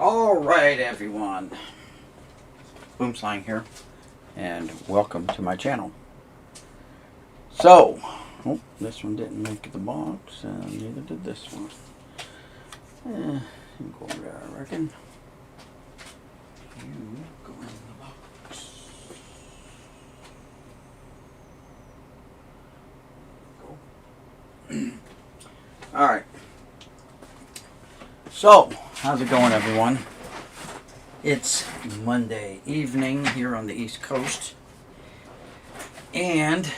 Alright everyone, Boomslang here, and welcome to my channel. So, oh, this one didn't make the box, and neither did this one. You go over there, I reckon. You go in the box. Go. Alright. So, how's it going, everyone? It's Monday evening here on the East Coast. And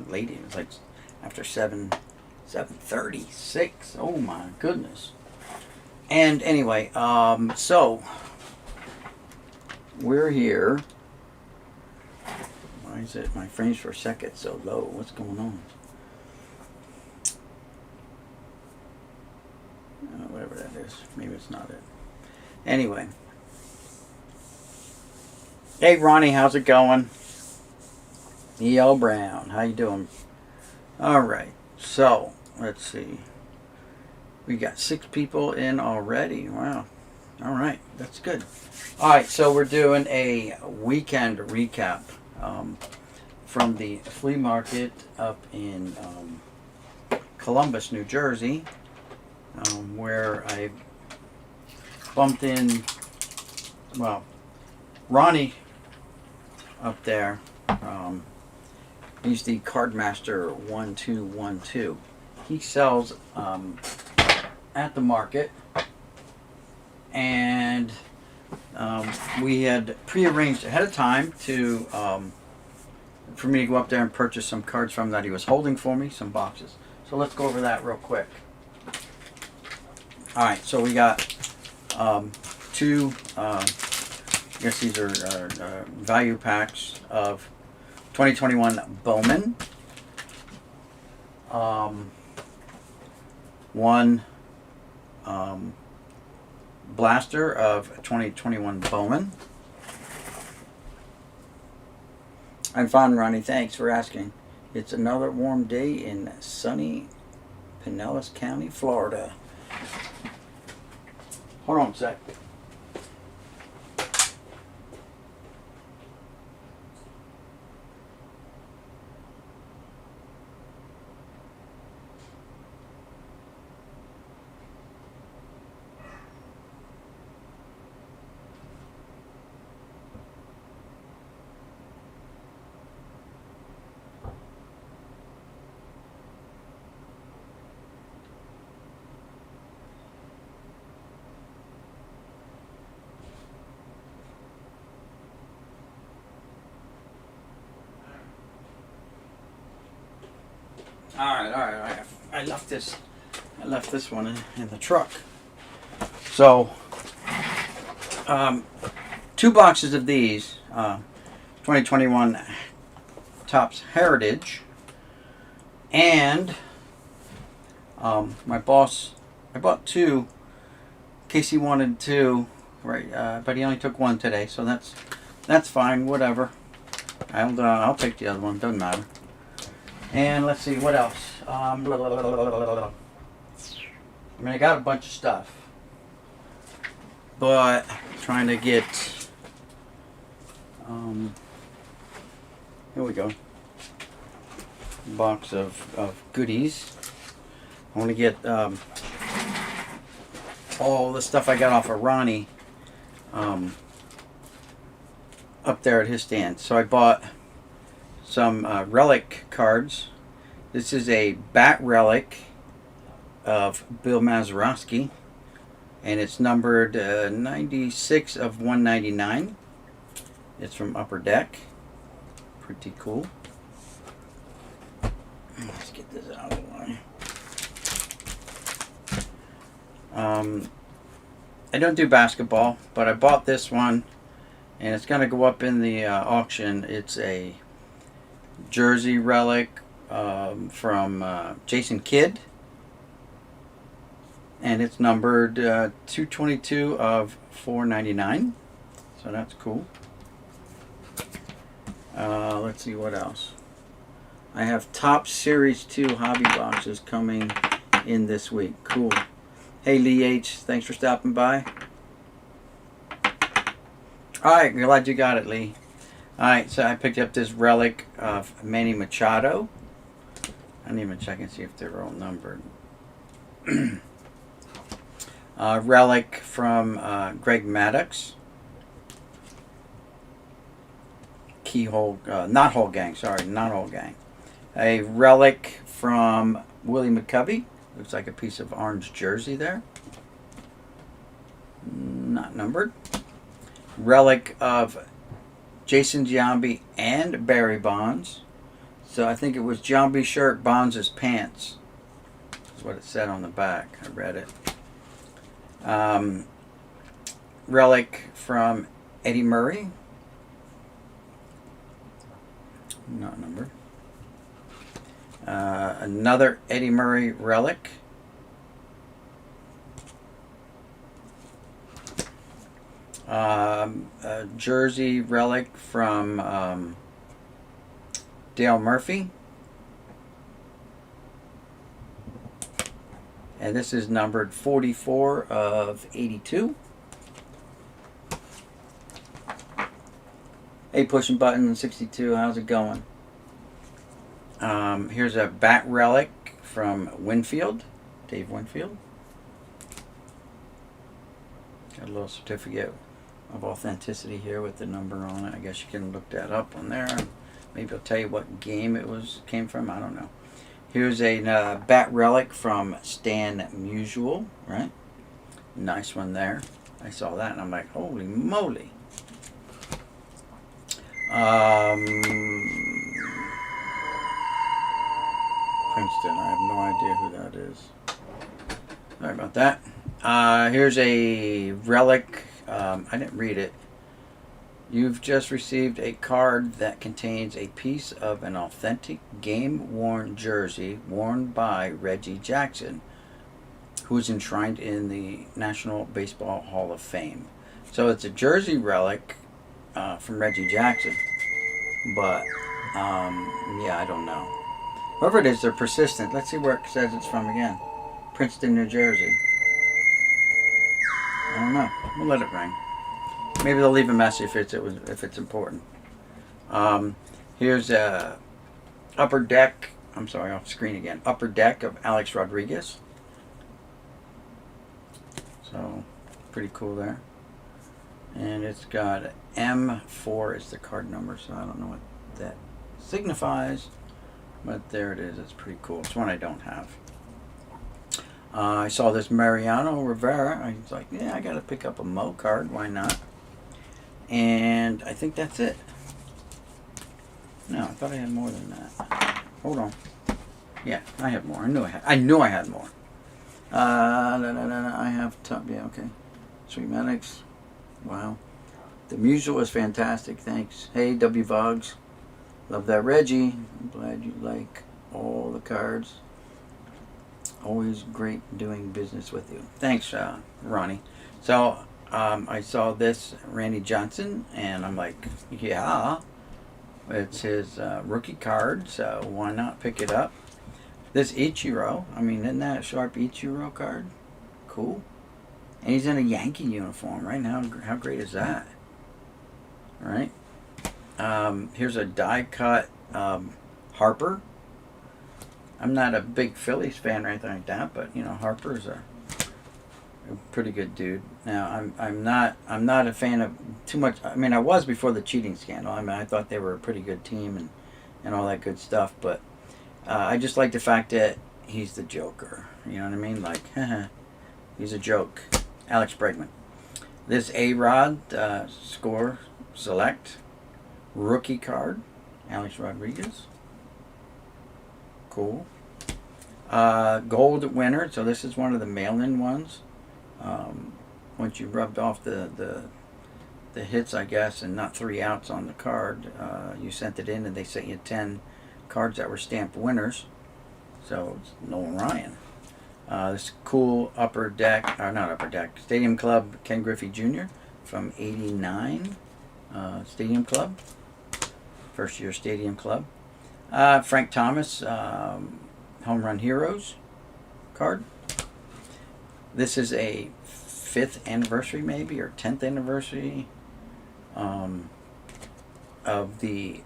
late, it was like after 7:36. Oh my goodness. And anyway, so we're here. Why is it my frames per second so low? What's going on? Whatever that is. Maybe it's not it. Anyway. Hey Ronnie, how's it going? E.L. Brown, how you doing? Alright, so let's see. We got 6 people in already. Wow. Alright, that's good. Alright, so we're doing a weekend recap from the flea market up in Columbus, New Jersey. Where I bumped in, well, Ronnie up there. He's the Cardmaster 1212. He sells at the market, and we had prearranged ahead of time to for me to go up there and purchase some cards from that he was holding for me, some boxes. So let's go over that real quick. Alright, so we got 2, I guess these are value packs of 2021 Bowman. 1 blaster of 2021 Bowman. I'm fine, Ronnie. Thanks for asking. It's another warm day in sunny Pinellas County, Florida. Hold on a sec. All right. I left this one in the truck. So, 2 boxes of these 2021 Topps Heritage, and my boss. I bought 2 in case he wanted 2, right? But he only took 1 today, so that's fine. Whatever. I'll take the other one. Doesn't matter. And let's see, what else? I mean, I got a bunch of stuff. But trying to get... here we go. Box of goodies. I want to get all the stuff I got off of Ronnie up there at his stand. So I bought some Relic cards. This is a Bat Relic of Bill Mazeroski, and it's numbered 96 of 199. It's from Upper Deck. Pretty cool. Let's get this out of the way. I don't do basketball, but I bought this one, and it's going to go up in the auction. It's a Jersey Relic from Jason Kidd, and it's numbered 222 of 499, so that's cool. Let's see what else. I have Topps Series 2 hobby boxes coming in this week. Cool. Hey, Lee H. Thanks for stopping by. Alright, glad you got it, Lee. Alright, so I picked up this relic of Manny Machado. I didn't even check and see if they were all numbered. Relic from Greg Maddox. Keyhole, not whole gang, sorry, not whole gang. A relic from Willie McCovey. Looks like a piece of orange jersey there. Not numbered. Relic of Jason Giambi and Barry Bonds. So I think it was Giambi's shirt, Bonds' pants. That's what it said on the back. I read it. Relic from Eddie Murray. Not numbered. Another Eddie Murray relic. A jersey relic from Dale Murphy. And this is numbered 44 of 82. Hey, pushing button 62. How's it going? Here's a bat relic from Winfield, Dave Winfield. Got a little certificate of authenticity here with the number on it. I guess you can look that up on there. Maybe I'll tell you what game it came from. I don't know. Here's a bat relic from Stan Musial, right? Nice one there. I saw that and I'm like, holy moly. Princeton, I have no idea who that is. Sorry about that. Here's a relic. I didn't read it. You've just received a card that contains a piece of an authentic game-worn jersey worn by Reggie Jackson, who is enshrined in the National Baseball Hall of Fame. So it's a jersey relic from Reggie Jackson, but yeah, I don't know. Whoever it is, they're persistent. Let's see where it says it's from again. Princeton, New Jersey. I don't know. We'll let it ring. Maybe they'll leave a message if it's important. Here's a upper deck. I'm sorry, off screen again. Upper deck of Alex Rodriguez. So pretty cool there. And it's got M4 is the card number, so I don't know what that signifies, but there it is. It's pretty cool. It's one I don't have. I saw this Mariano Rivera. I was like, yeah, I got to pick up a Mo card. Why not? And I think that's it. No, I thought I had more than that. Hold on. Yeah, I have more. I knew I had more. I have top. Yeah, okay. Sweet Maddox. Wow. The music was fantastic. Thanks. Hey, W Vogs. Love that Reggie. I'm glad you like all the cards. Always great doing business with you. Thanks, Ronnie. So, I saw this Randy Johnson, and I'm like, yeah, it's his rookie card, so why not pick it up? This Ichiro, I mean, isn't that a sharp Ichiro card? Cool. And he's in a Yankee uniform, right? How great is that? All right. Here's a die cut Harper. I'm not a big Phillies fan or anything like that, but you know, Harper's a pretty good dude. Now, I'm not a fan of too much. I mean, I was before the cheating scandal. I mean, I thought they were a pretty good team and all that good stuff, but I just like the fact that he's the Joker. You know what I mean? Like, he's a joke. Alex Bregman. This A-Rod score select rookie card. Alex Rodriguez. Cool. Gold winner. So this is one of the mail-in ones. Once you rubbed off the hits, I guess, and not 3 outs on the card, you sent it in and they sent you 10 cards that were stamped winners. So it's Nolan Ryan. This cool upper deck, or not upper deck, Stadium Club Ken Griffey Jr. from '89 Stadium Club. First year Stadium Club. Frank Thomas, Home Run Heroes card. This is a 5th anniversary, maybe, or 10th anniversary of the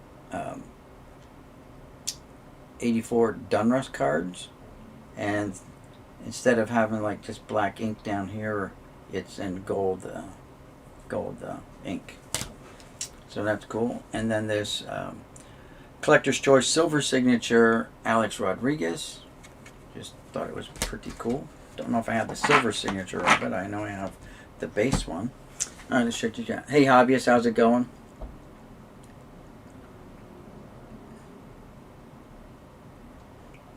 84 Donruss cards, and instead of having like just black ink down here, it's in gold ink. So that's cool. And then there's Collector's Choice Silver Signature Alex Rodriguez. Just thought it was pretty cool. Don't know if I have the silver signature of it. I know I have the base one. All right, let's check this out. Hey, hobbyist, how's it going?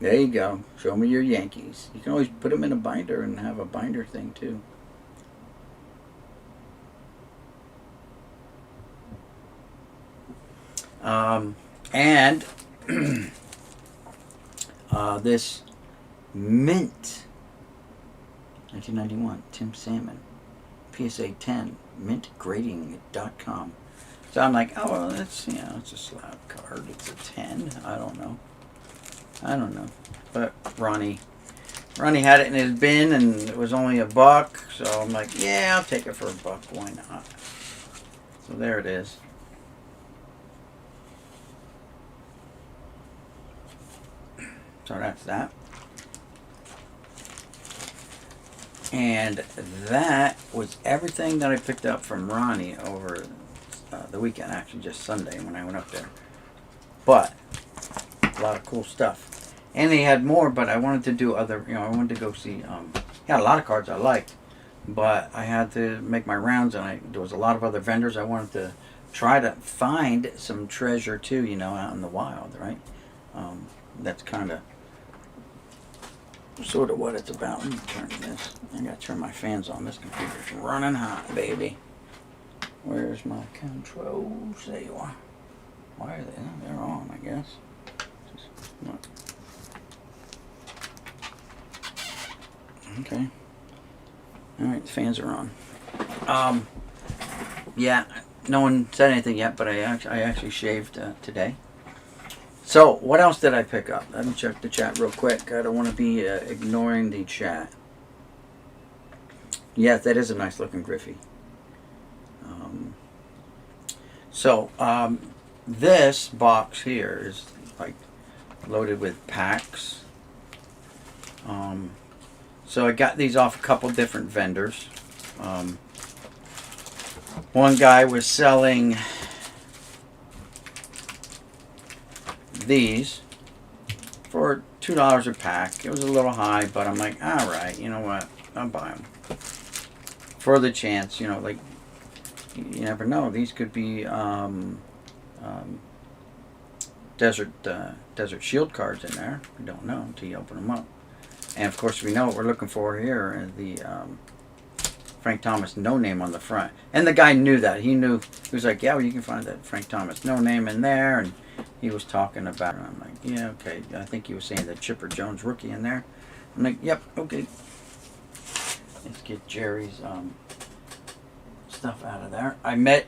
There you go. Show me your Yankees. You can always put them in a binder and have a binder thing too. And this mint 1991 Tim Salmon PSA 10 mintgrading.com. So I'm like, oh well, that's, you know, it's a slab card. It's a 10. I don't know. But Ronnie had it in his bin, and it was only $1, so I'm like, yeah, I'll take it for $1. Why not? So there it is. So that's that. And that was everything that I picked up from Ronnie over the weekend, actually just Sunday when I went up there. But a lot of cool stuff. And they had more, but I wanted to do other, I wanted to go see, he had a lot of cards I liked, but I had to make my rounds, and there was a lot of other vendors. I wanted to try to find some treasure too, out in the wild, right? That's kind of sort of what it's about. Let me turn this. I gotta turn my fans on. This computer's running hot, baby. Where's my controls? There you are. Why are they? They're on, I guess. Okay. Alright, the fans are on. Yeah, no one said anything yet, but I actually shaved today. So, what else did I pick up? Let me check the chat real quick. I don't want to be ignoring the chat. Yes, that is a nice looking Griffey. This box here is like loaded with packs. So I got these off a couple different vendors. One guy was selling these for $2 a pack. It was a little high, but I'm like, all right, you know what? I'll buy them for the chance. Like, you never know. These could be Desert Shield cards in there. We don't know until you open them up. And of course, we know what we're looking for here. The Frank Thomas no name on the front. And the guy knew that. He knew. He was like, yeah, well, you can find that Frank Thomas no name in there. And he was talking about it. I'm like, yeah, okay. I think he was saying that Chipper Jones rookie in there. I'm like, yep, okay. Let's get Jerry's stuff out of there. I met,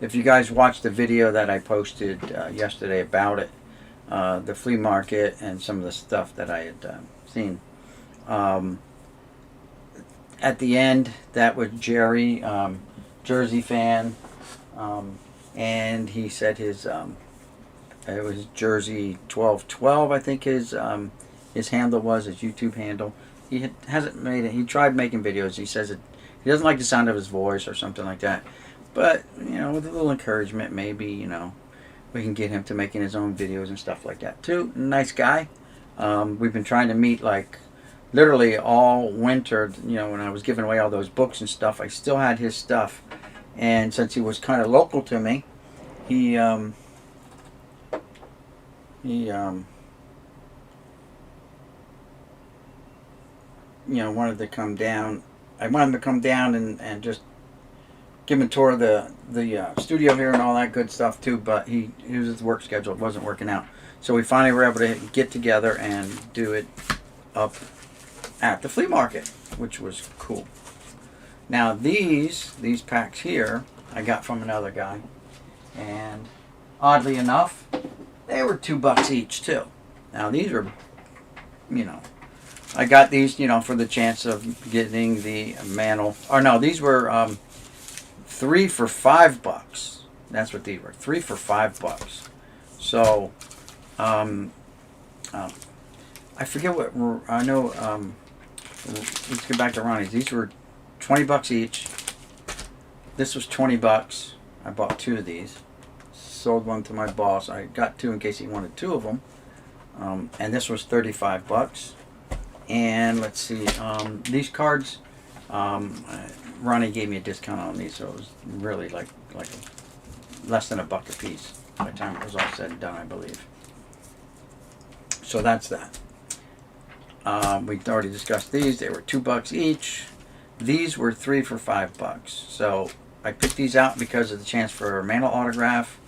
if you guys watched the video that I posted yesterday about it, the flea market and some of the stuff that I had seen. At the end, that was Jerry, Jersey fan, and he said his it was Jersey 1212, I think his handle was, his YouTube handle. He hasn't made it. He tried making videos. He says he doesn't like the sound of his voice or something like that. But with a little encouragement, maybe we can get him to making his own videos and stuff like that too. Nice guy. We've been trying to meet like literally all winter. When I was giving away all those books and stuff, I still had his stuff. And since he was kind of local to me, he wanted to come down. I wanted him to come down and just give him a tour of the studio here and all that good stuff too, but his work schedule wasn't working out. So we finally were able to get together and do it up at the flea market, which was cool. Now these packs here I got from another guy, and oddly enough, they were $2 each too. Now these are, I got these, you know, for the chance of getting the Mantle. Or no, these were 3 for $5. That's what these were. 3 for $5. So, I forget what I know. Let's get back to Ronnie's. These were $20 each. This was $20. I bought 2 of these. Sold one to my boss. I got 2 in case he wanted 2 of them. And this was $35. And let's see, these cards, Ronnie gave me a discount on these, so it was really like less than $1 a piece by the time it was all said and done, I believe. So that's that. We already discussed these. They were $2 each. These were 3 for $5. So I picked these out because of the chance for a Mantle autograph.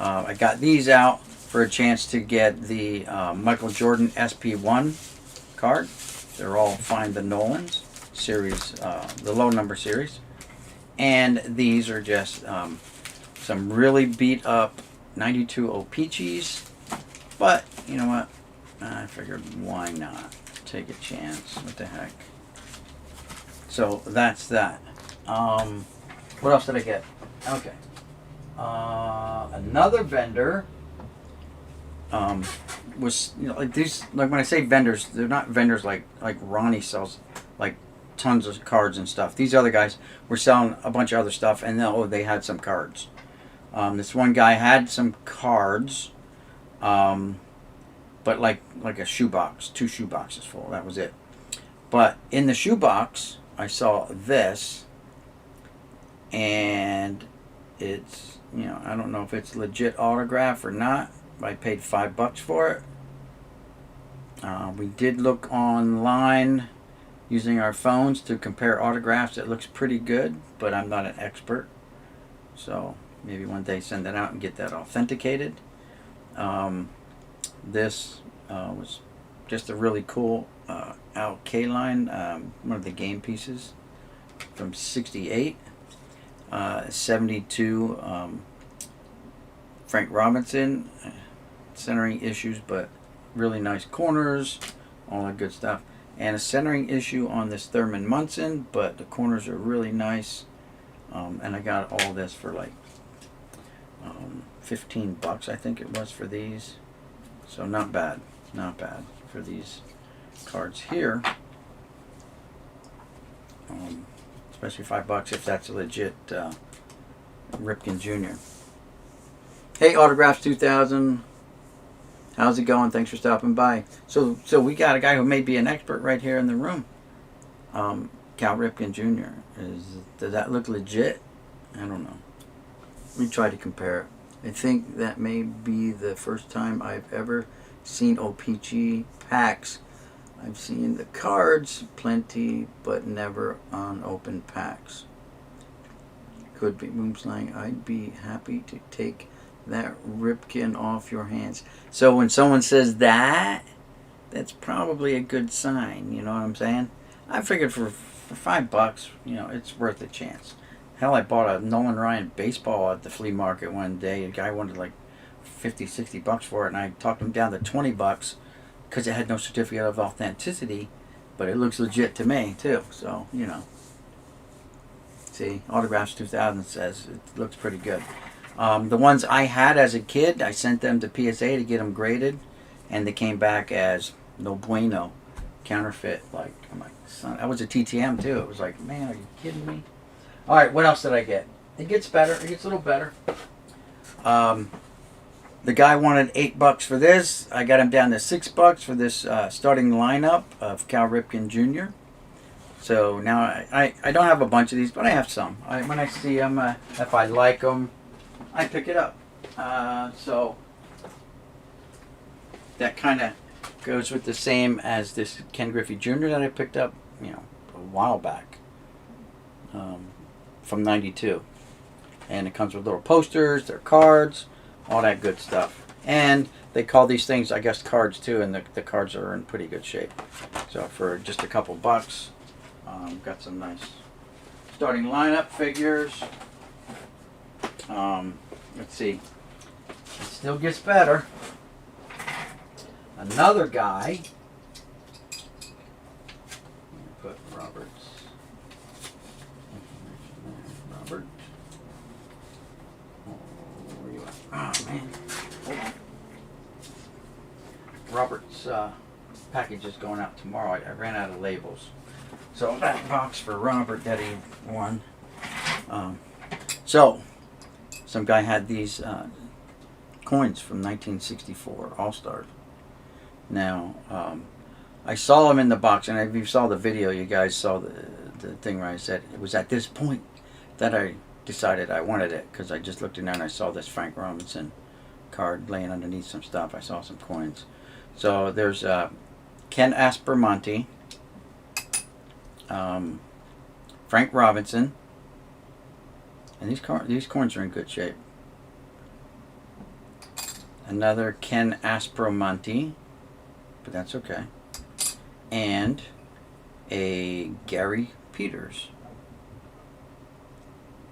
I got these out for a chance to get the Michael Jordan SP1 card. They're all Find the Nolans series, the low number series. And these are just some really beat up 92 O-Peaches. But, you know what? I figured, why not? Take a chance. What the heck? So, that's that. What else did I get? Okay. Another vendor was, you know, like these, like when I say vendors, they're not vendors like Ronnie sells like tons of cards and stuff. These other guys were selling a bunch of other stuff, and they had some cards. This one guy had some cards, but like a shoebox, 2 shoeboxes full. That was it. But in the shoebox, I saw this, and it's, you know, I don't know if it's legit autograph or not. I paid $5 for it. We did look online using our phones to compare autographs. It looks pretty good, but I'm not an expert. So maybe one day send that out and get that authenticated. This was just a really cool Al Kaline, one of the game pieces from '68. 72 Frank Robinson, centering issues, but really nice corners, all that good stuff. And a centering issue on this Thurman Munson, but the corners are really nice. And I got all this for like $15, I think it was, for these. So not bad, not bad for these cards here. Especially $5 if that's a legit Ripken Jr. Hey, Autographs 2000. How's it going? Thanks for stopping by. So we got a guy who may be an expert right here in the room. Cal Ripken Jr. Does that look legit? I don't know. Let me try to compare it. I think that may be the first time I've ever seen OPG packs. I've seen the cards plenty, but never on open packs. Could be Moonslang. I'd be happy to take that Ripken off your hands. So when someone says that, that's probably a good sign. You know what I'm saying? I figured for $5, you know, it's worth a chance. Hell, I bought a Nolan Ryan baseball at the flea market one day. A guy wanted like $50-$60 for it, and I talked him down to $20 because it had no certificate of authenticity, but it looks legit to me too. So, you know. See, Autographs 2000 says it looks pretty good. The ones I had as a kid, I sent them to PSA to get them graded, and they came back as no bueno, counterfeit. Like, I'm like, son, that was a TTM too. It was like, man, are you kidding me? All right, what else did I get? It gets better. It gets a little better. The guy wanted $8 for this. I got him down to $6 for this starting lineup of Cal Ripken Jr. So now I don't have a bunch of these, but I have some. When I see them, if I like them, I pick it up. So that kind of goes with the same as this Ken Griffey Jr. that I picked up, you know, a while back, from '92, and it comes with little posters, their cards, all that good stuff. And they call these things, I guess, cards too, and the cards are in pretty good shape. So for just a couple bucks, got some nice starting lineup figures. Let's see. It still gets better. Another guy Robert. Oh, where you at? Oh, man. Hold on. Robert's package is going out tomorrow. I ran out of labels. So that box for Robert that he won. So, some guy had these coins from 1964 All-Stars. Now, I saw them in the box, and if you saw the video, you guys saw the thing where I said it was at this point that I decided I wanted it, because I just looked in there and I saw this Frank Robinson card laying underneath some stuff. I saw some coins. So there's Ken Aspromonte, Frank Robinson, and these coins are in good shape. Another Ken Aspromonte, but that's okay. And a Gary Peters.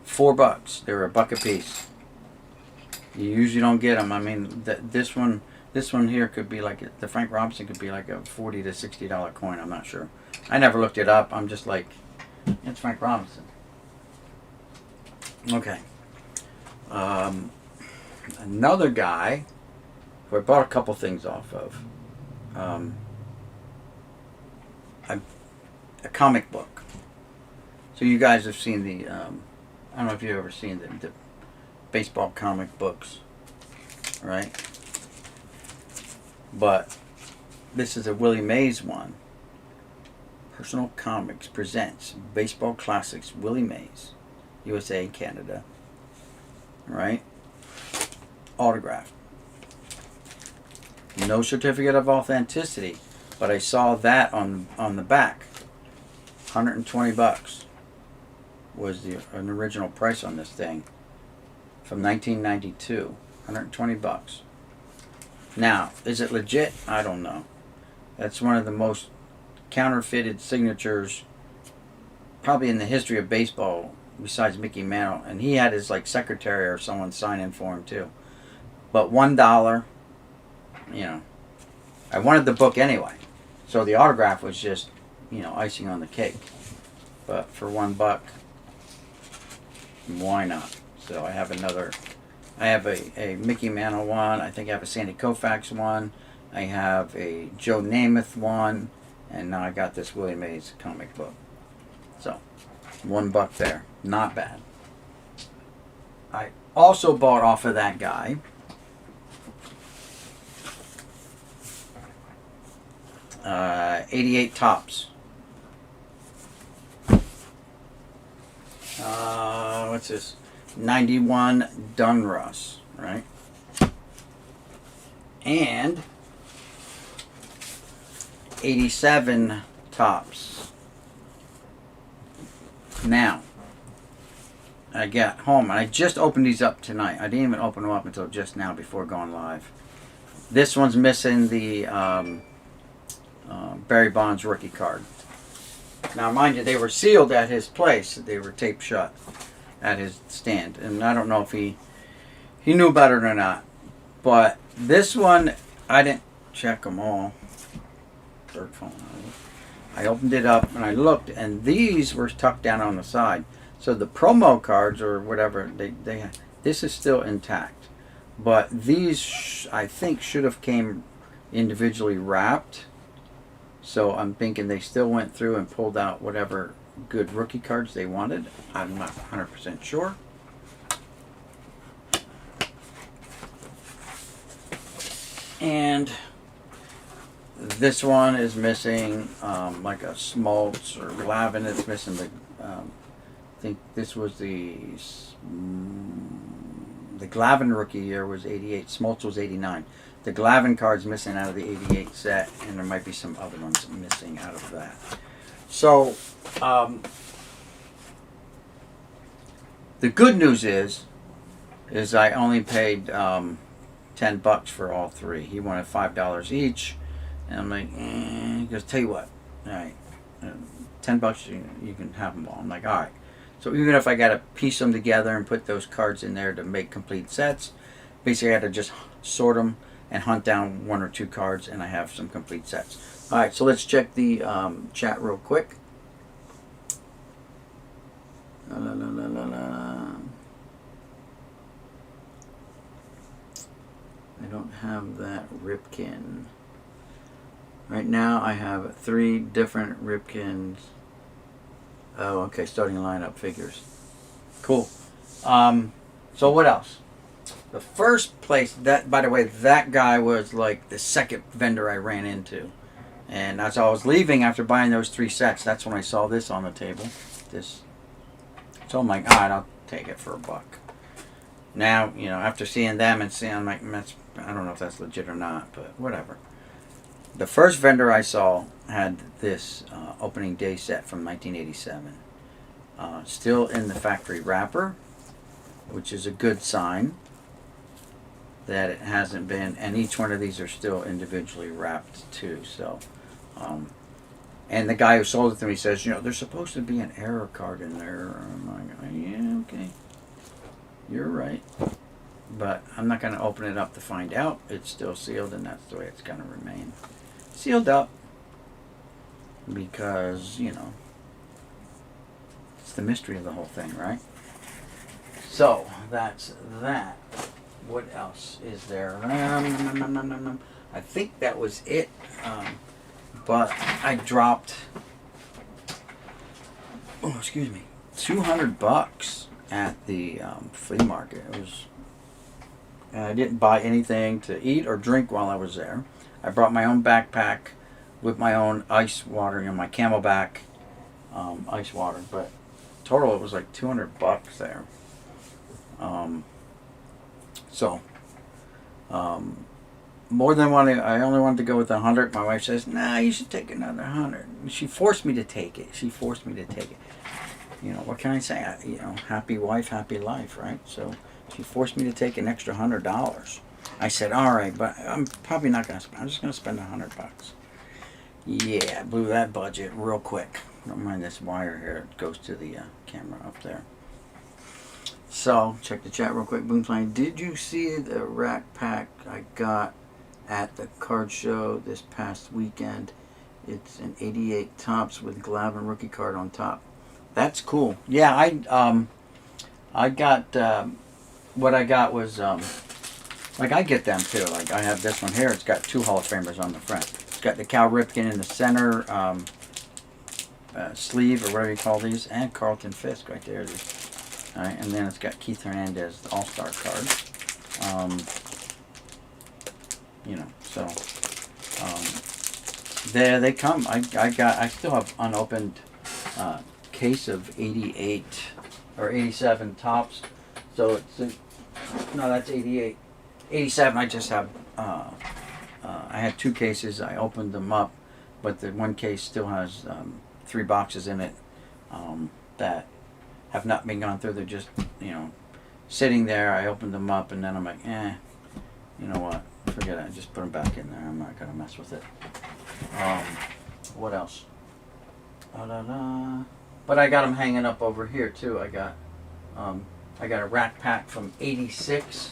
$4. They were $1 a piece. You usually don't get them. I mean, this one here could be like, the Frank Robinson could be like a $40 to $60 coin. I'm not sure. I never looked it up. I'm just like, it's Frank Robinson. Okay. Another guy who I bought a couple things off of. A comic book. So you guys have seen the, I don't know if you've ever seen the baseball comic books, right? But this is a Willie Mays one. Personal Comics presents Baseball Classics Willie Mays, USA, Canada. Right? Autographed. No certificate of authenticity, but I saw that on the back. $120 was an original price on this thing from 1992. $120. Now, is it legit? I don't know. That's one of the most counterfeited signatures probably in the history of baseball, besides Mickey Mantle, and he had his like secretary or someone sign in for him too. But $1, you know, I wanted the book anyway, so the autograph was just, you know, icing on the cake. But for $1, why not? So I have a Mickey Mantle one. I think I have a Sandy Koufax one. I have a Joe Namath one, and now I got this Willie Mays comic book. So $1 there, not bad. I also bought off of that guy '88 Topps. What's this? 91 Dunruss, right? And 87 Topps. Now, I got home and I just opened these up tonight. I didn't even open them up until just now before going live. This one's missing the Barry Bonds rookie card. Now, mind you, they were sealed at his place. They were taped shut at his stand. And I don't know if he knew about it or not. But this one, I didn't check them all. Third phone. I opened it up and I looked, and these were tucked down on the side. So the promo cards or whatever, this is still intact. But these, I think, should have came individually wrapped. So I'm thinking they still went through and pulled out whatever good rookie cards they wanted. I'm not 100% sure. And this one is missing like a Smoltz or Glavine. It's missing the, I think this was the Glavine rookie year was 88. Smoltz was 89. The Glavine card's missing out of the 88 set, and there might be some other ones missing out of that. So, the good news is I only paid $10 for all three. He wanted $5 each, and I'm like, he goes, tell you what, all right, $10 you can have them all. I'm like, all right. So even if I got to piece them together and put those cards in there to make complete sets, basically I had to just sort them and hunt down one or two cards, and I have some complete sets. All right, so let's check the chat real quick. La, la, la, la, la. have that Ripken. Right now I have 3 different Ripkens. Oh, okay, starting lineup figures. Cool. So what else? The first place, that, by the way, that guy was like the second vendor I ran into. And as I was leaving after buying those 3 sets, that's when I saw this on the table. This. So I'm like, alright, I'll take it for $1. Now, you know, after seeing them and seeing, I'm like, I don't know if that's legit or not, but whatever. The first vendor I saw had this opening day set from 1987. Still in the factory wrapper, which is a good sign that it hasn't been, and each one of these are still individually wrapped too. So, and the guy who sold it to me says, you know, there's supposed to be an error card in there. I'm like, yeah, okay, you're right, but I'm not going to open it up to find out. It's still sealed, and that's the way it's going to remain. Sealed up because, you know, it's the mystery of the whole thing, right? So that's that. What else is there? I think that was it. But I dropped, oh, excuse me, $200 at the flea market. It was. I didn't buy anything to eat or drink while I was there. I brought my own backpack with my own ice water, you know, my Camelback ice water. But total, it was like $200 there. More than one. I only wanted to go with 100. My wife says, "Nah, you should take another 100." She forced me to take it. You know, what can I say? You know, happy wife, happy life, right? So she forced me to take an extra $100. I said, "All right, but I'm probably not gonna spend. I'm just gonna spend $100." Yeah, I blew that budget real quick. Don't mind this wire here. It goes to the camera up there. So, check the chat real quick. Boomflying, did you see the rack pack I got at the card show this past weekend? It's an 88 Topps with Glavin rookie card on top. That's cool. Yeah, I got, what I got was, like I get them too. Like I have this one here. It's got 2 Hall of Famers on the front. It's got the Cal Ripken in the center sleeve, or whatever you call these, and Carlton Fisk right there. All right, and then it's got Keith Hernandez, the All-Star card. You know, so there they come. I still have unopened case of 88 or 87 Topps. So it's no, that's 88, 87. I just have. I had 2 cases. I opened them up, but the one case still has 3 boxes in it that have not been gone through. They're just, you know, sitting there. I opened them up, and then I'm like, you know what? Forget it. I just put them back in there. I'm not gonna mess with it. What else? But I got them hanging up over here too. I got a rack pack from '86.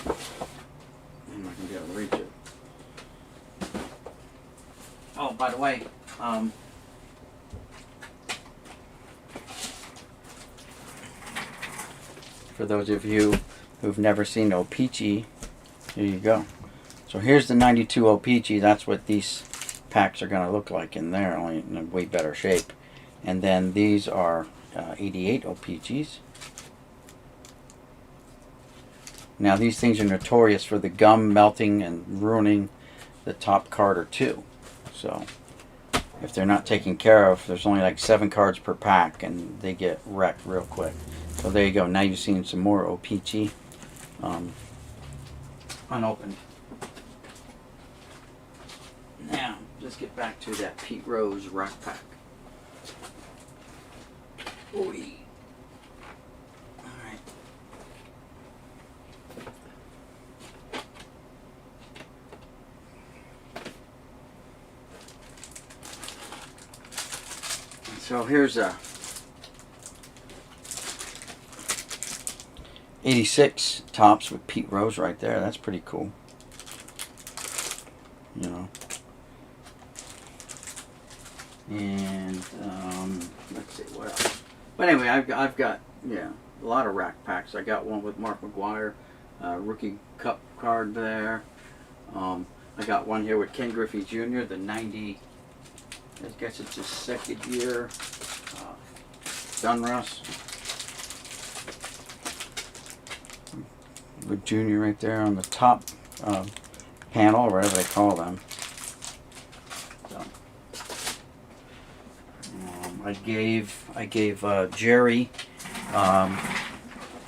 I'm not gonna be able to reach it. Oh, by the way, for those of you who've never seen O-Pee-Chee, here you go. So here's the 92 O-Pee-Chee. That's what these packs are going to look like in there, only in a way better shape. And then these are 88 O-Pee-Chees. Now these things are notorious for the gum melting and ruining the top card or 2. So if they're not taken care of, there's only like 7 cards per pack, and they get wrecked real quick. So there you go. Now you've seen some more O-Pee-Chee unopened. Now, let's get back to that Pete Rose rack pack. Oy. Alright. So here's a 86 Topps with Pete Rose right there. That's pretty cool. You know. And let's see what else. But anyway, I've got a lot of rack packs. I got one with Mark McGuire. Rookie Cup card there. I got one here with Ken Griffey Jr., the 90, I guess it's his second year, Dunruss. With Junior right there on the top panel, or whatever they call them. So, I gave Jerry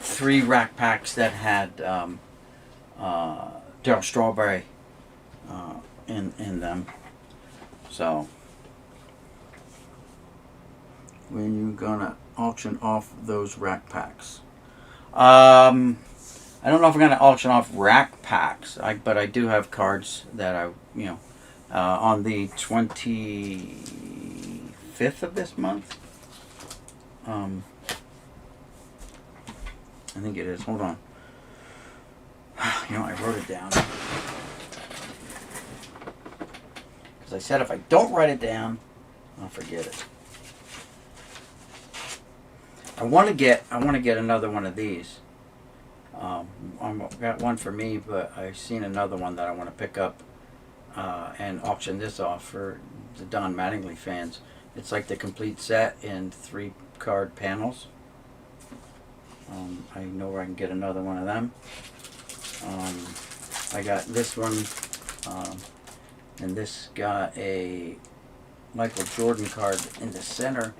3 rack packs that had Darryl Strawberry in them. So, when you gonna auction off those rack packs? I don't know if I'm gonna auction off rack packs, but I do have cards that I, on the 25th of this month. I think it is. Hold on. I wrote it down. Because I said if I don't write it down, I'll forget it. I want to get another one of these. I've got one for me, but I've seen another one that I want to pick up and auction this off for the Don Mattingly fans. It's like the complete set in 3 card panels. I know where I can get another one of them. I got this one, and this got a Michael Jordan card in the center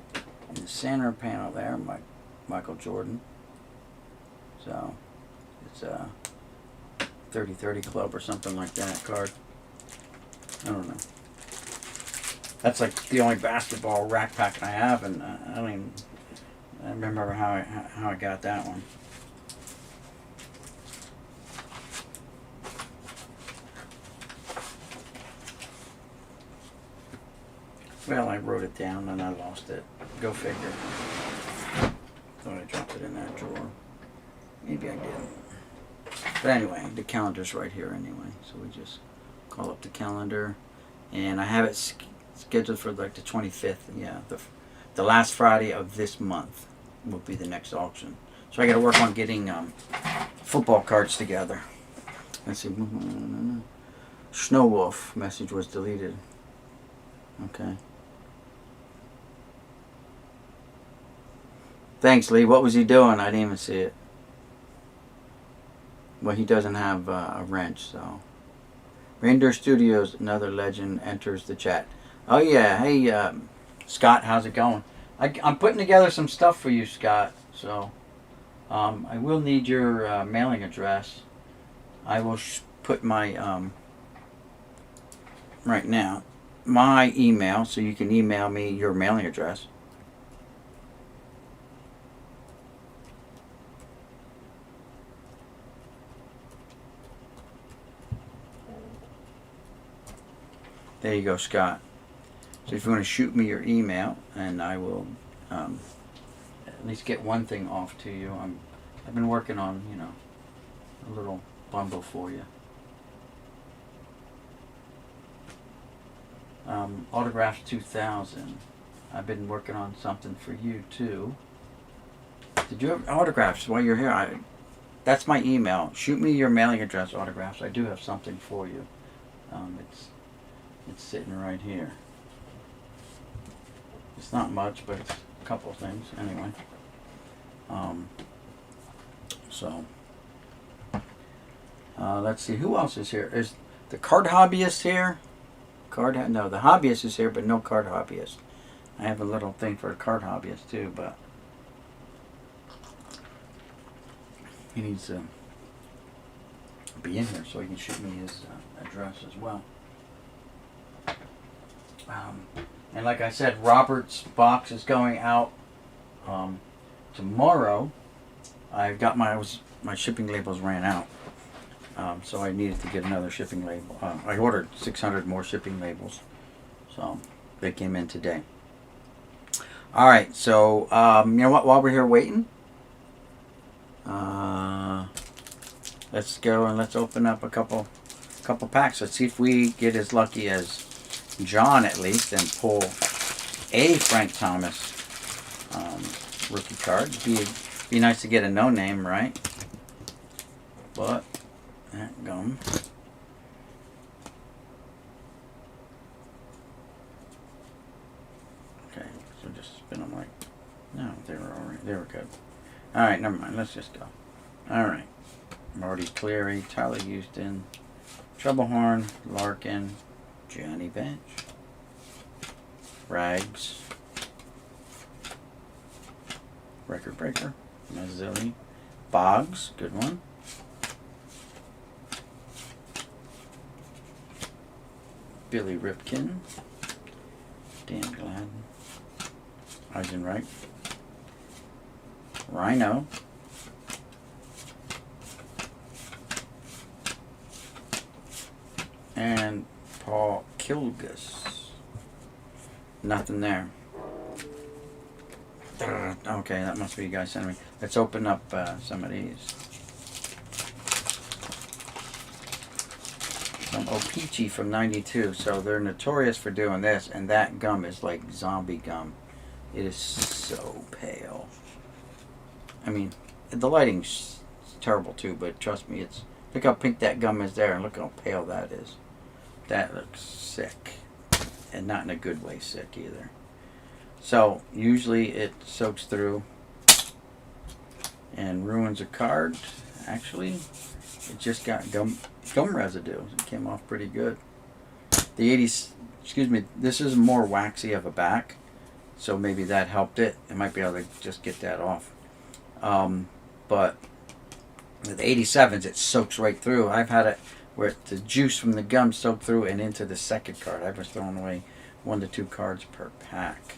panel there, Michael Jordan. So it's a 30-30 club or something like that card. I don't know. That's like the only basketball rack pack I have, and I don't even remember how I got that one. Well, I wrote it down and I lost it. Go figure. Thought I dropped it in that drawer. Maybe I didn't. But anyway, the calendar's right here anyway. So we just call up the calendar. And I have it scheduled for like the 25th. Yeah, the last Friday of this month will be the next auction. So I got to work on getting football cards together. Let's see. Snow Wolf message was deleted. Okay. Thanks, Lee. What was he doing? I didn't even see it. Well, he doesn't have a wrench, so. Reindeer Studios, another legend, enters the chat. Oh, yeah. Hey, Scott, how's it going? I'm putting together some stuff for you, Scott. So, I will need your mailing address. I will put my, right now, my email, so you can email me your mailing address. There you go, Scott. So if you want to shoot me your email, and I will at least get one thing off to you. I've been working on, a little bundle for you. Autographs 2000. I've been working on something for you too. Did you have autographs while you're here? That's my email. Shoot me your mailing address, autographs. I do have something for you. It's sitting right here. It's not much, but it's a couple of things anyway. Let's see, who else is here? Is the card hobbyist here? No, the hobbyist is here, but no card hobbyist. I have a little thing for a card hobbyist too, but he needs to be in here so he can shoot me his address as well. And like I said, Robert's box is going out tomorrow. I've got my shipping labels ran out, so I needed to get another shipping label. I ordered 600 more shipping labels, so they came in today. All right, so you know what? While we're here waiting, let's go and let's open up a couple packs. Let's see if we get as lucky as John at least and pull a Frank Thomas rookie card. Be nice to get a no name, right? but that gum. Okay, so just spin them like, no, they were good. Alright, never mind, let's just go. Alright, Marty Cleary, Tyler Houston, Troublehorn, Larkin, Johnny Bench, Rags, Record Breaker, Mazzilli, Boggs, good one, Billy Ripken, Dan Gladden, Eisenreich, Rhino, and Paul Kilgus. Nothing there. Okay, that must be you guys sending me. Let's open up some of these. Some O-Pee-Chee from '92. So they're notorious for doing this, and that gum is like zombie gum. It is so pale. I mean, the lighting's terrible too, but trust me, it's look how pink that gum is there, and look how pale that is. That looks sick, and not in a good way sick either. So usually it soaks through and ruins a card. Actually, it just got gum residue. It came off pretty good. The 80s, excuse me, this is more waxy of a back, so maybe that helped it. It might be able to just get that off. But with the 87s, it soaks right through. I've had it where the juice from the gum soaked through and into the second card. I was throwing away 1 to 2 cards per pack.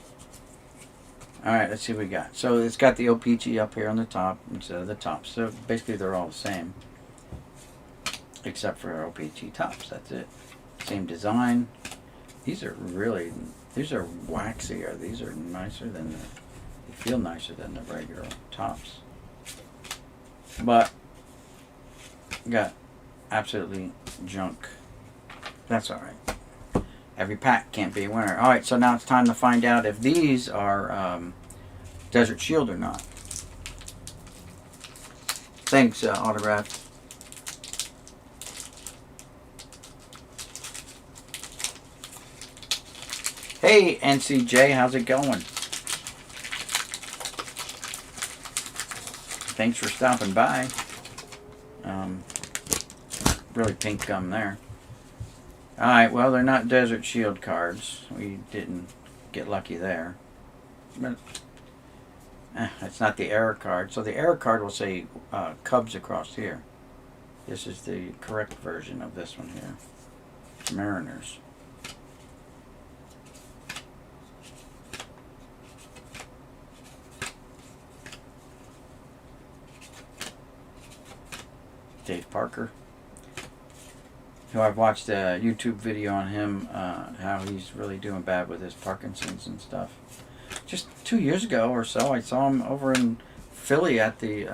Alright, let's see what we got. So it's got the O-Pee-Chee up here on the top instead of the tops. So basically they're all the same. Except for O-Pee-Chee tops. That's it. Same design. These are waxier. These are nicer than they feel nicer than the regular tops. But got absolutely junk. That's alright. Every pack can't be a winner. Alright, so now it's time to find out if these are Desert Shield or not. Thanks, Autograph. Hey, NCJ, how's it going? Thanks for stopping by. Really pink gum there. Alright, well, they're not Desert Shield cards. We didn't get lucky there. But it's not the error card. So the error card will say Cubs across here. This is the correct version of this one here. Mariners. Dave Parker, who I've watched a YouTube video on him, how he's really doing bad with his Parkinson's and stuff. Just 2 years ago or so, I saw him over in Philly at the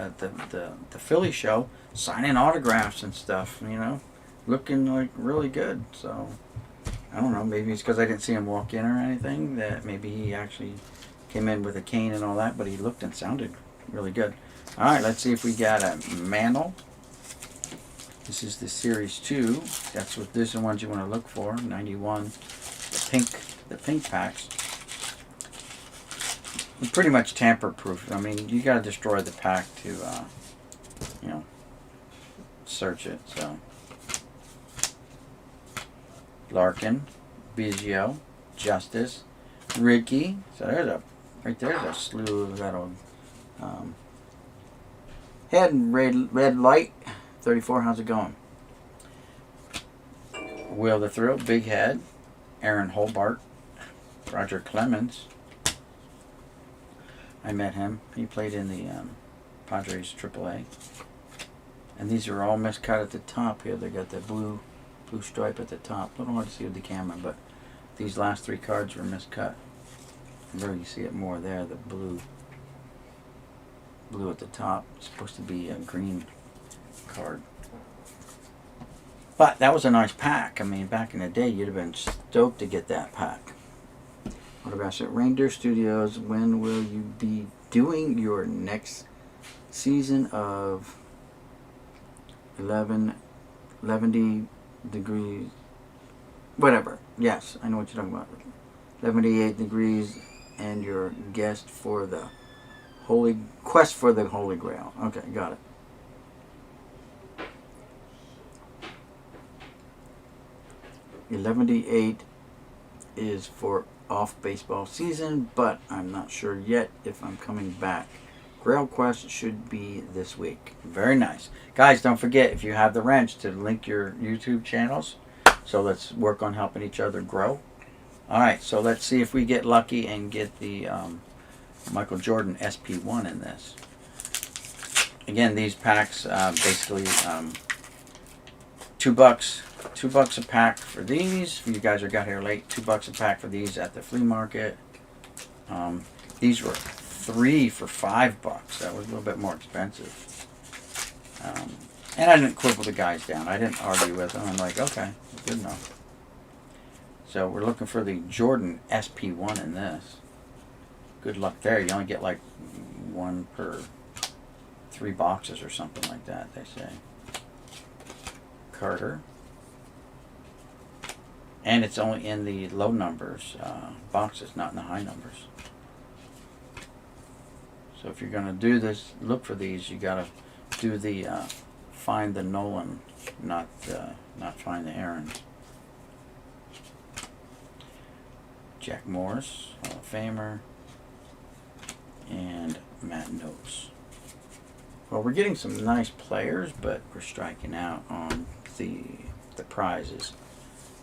Philly show, signing autographs and stuff, you know, looking like really good. So, I don't know, maybe it's because I didn't see him walk in or anything, that maybe he actually came in with a cane and all that, but he looked and sounded really good. Alright, let's see if we got a Mantle. This is the Series 2. That's what these are the ones you want to look for. 91. The pink packs. They're pretty much tamper-proof. I mean, you got to destroy the pack to, you know, search it. So, Larkin, Biggio, Justice, Ricky. So there's a slew of that old head and red light. 34, how's it going? Will the Thrill, Big Head, Aaron Hobart, Roger Clemens. I met him. He played in the Padres AAA. And these are all miscut at the top here. They got the blue stripe at the top. A little hard to see with the camera, but these last 3 cards were miscut. There you see it more there, the blue at the top. It's supposed to be a green card. But that was a nice pack. I mean, back in the day, you'd have been stoked to get that pack. What about it? Reindeer Studios, when will you be doing your next season of 11 degrees, whatever. Yes, I know what you're talking about. 78 degrees, and your guest for the quest for the Holy Grail. Okay, got it. $11.88 is for off baseball season, but I'm not sure yet if I'm coming back. Grail Quest should be this week. Very nice. Guys, don't forget, if you have the wrench, to link your YouTube channels. So let's work on helping each other grow. Alright, so let's see if we get lucky and get the Michael Jordan SP1 in this. Again, these packs, basically $2. $2 a pack for these. If you guys who got here late, $2 a pack for these at the flea market. These were 3 for $5. That was a little bit more expensive. And I didn't quibble the guys down. I didn't argue with them. I'm like, okay, good enough. So we're looking for the Jordan SP1 in this. Good luck there. You only get like 1 per 3 boxes or something like that, they say. Carter. And it's only in the low numbers boxes, not in the high numbers. So if you're going to do this, look for these, you got to do the find the Nolan, not find the Aaron. Jack Morris, Hall of Famer, and Matt Notes. Well, we're getting some nice players, but we're striking out on the prizes.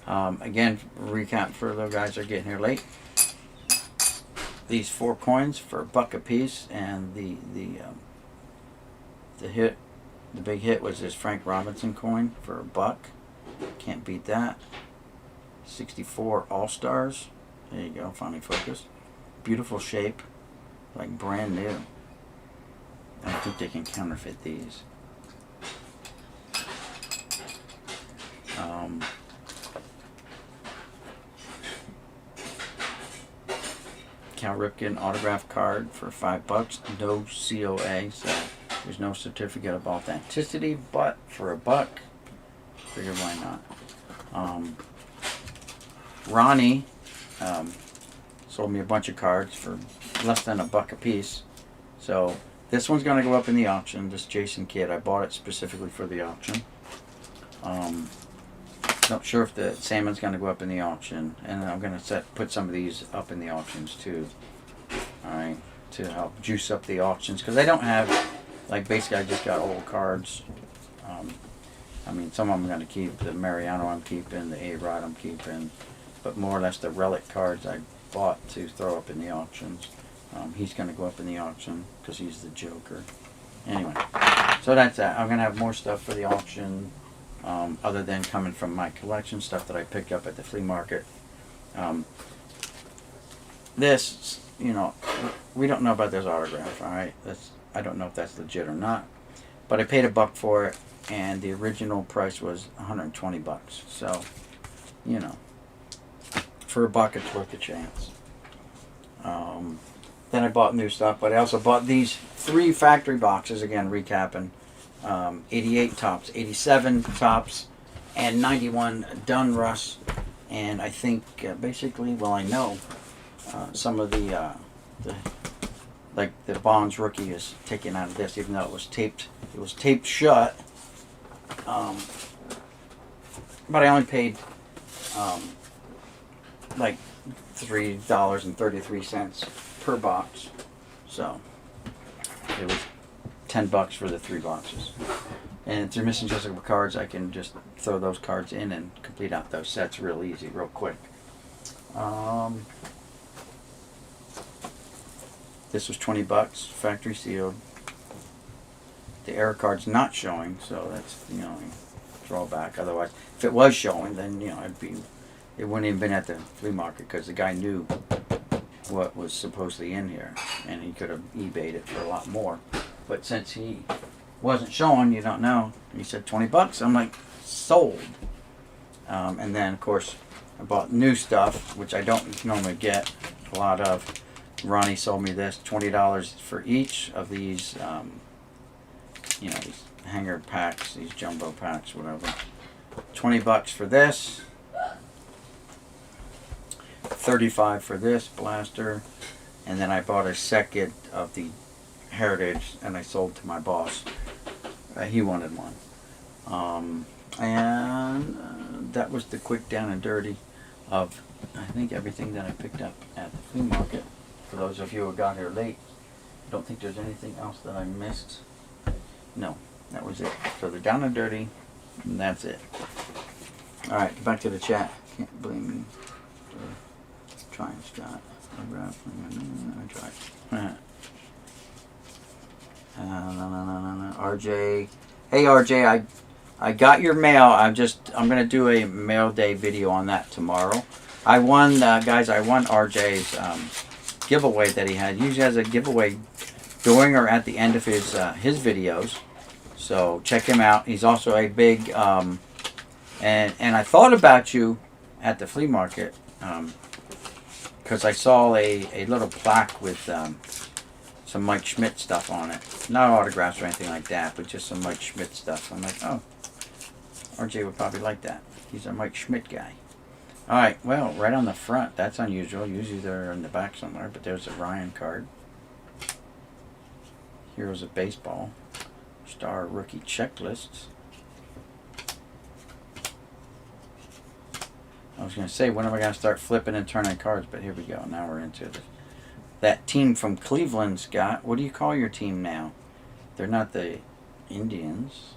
Again, recap for those guys that are getting here late. These 4 coins for $1 a piece, and the big hit was this Frank Robinson coin for $1. Can't beat that. 64 All-Stars. There you go, finally focused. Beautiful shape, like brand new. I don't think they can counterfeit these. Cal Ripken autograph card for $5. No COA, so there's no certificate of authenticity, but for $1, figure why not. Ronnie sold me a bunch of cards for less than $1 a piece. So this one's going to go up in the auction, this Jason kit. I bought it specifically for the auction. Not sure if the salmon's going to go up in the auction, and I'm going to put some of these up in the auctions too. Alright, to help juice up the auctions, because I don't have, like, basically I just got old cards. I mean, some of them I'm going to keep. The Mariano I'm keeping, the A-Rod I'm keeping, but more or less the Relic cards I bought to throw up in the auctions. He's going to go up in the auction because he's the Joker. Anyway, so that's that. I'm going to have more stuff for the auction. Other than coming from my collection, stuff that I picked up at the flea market. This, you know, we don't know about this autograph, alright? I don't know if that's legit or not. But I paid $1 for it, and the original price was $120. So, you know, for $1 it's worth a chance. Then I bought new stuff, but I also bought these 3 factory boxes, again, recapping. 88 tops, 87 tops, and 91 Dunruss. And I think basically, well, I know some of the like the Bonds rookie is taken out of this, even though it was taped shut. But I only paid like $3.33 per box, so it was $10 for the 3 boxes. And if you're missing just a couple cards, I can just throw those cards in and complete out those sets real easy, real quick. This was $20, factory sealed. The error card's not showing, so that's, you know, drawback. Otherwise, if it was showing, then, you know, it wouldn't even been at the flea market, because the guy knew what was supposedly in here, and he could have eBayed it for a lot more. But since he wasn't showing, you don't know. He said $20. I'm like, sold. And then, of course, I bought new stuff, which I don't normally get a lot of. Ronnie sold me this, $20 for each of these you know, these hanger packs, these jumbo packs, whatever. $20 for this. $35 for this blaster. And then I bought a second of the Heritage and I sold to my boss. He wanted one. That was the quick down and dirty of, I think, everything that I picked up at the flea market. For those of you who got here late, I don't think there's anything else that I missed. No, that was it. So the down and dirty, and that's it. Alright, back to the chat. Can't blame me for trying, Scott. I tried. RJ. Hey RJ, I got your mail. I'm gonna do a mail day video on that tomorrow. I won, guys. I won RJ's giveaway that he had. He usually has a giveaway during or at the end of his videos. So check him out. He's also a big and I thought about you at the flea market because I saw a little plaque with some Mike Schmidt stuff on it. Not autographs or anything like that, but just some Mike Schmidt stuff. I'm like, oh, RJ would probably like that. He's a Mike Schmidt guy. Alright, well, right on the front. That's unusual. Usually they're in the back somewhere, but there's a Ryan card. Heroes of Baseball. Star Rookie Checklists. I was going to say, when am I going to start flipping and turning cards? But here we go. Now we're into it. That team from Cleveland, Scott. What do you call your team now? They're not the Indians.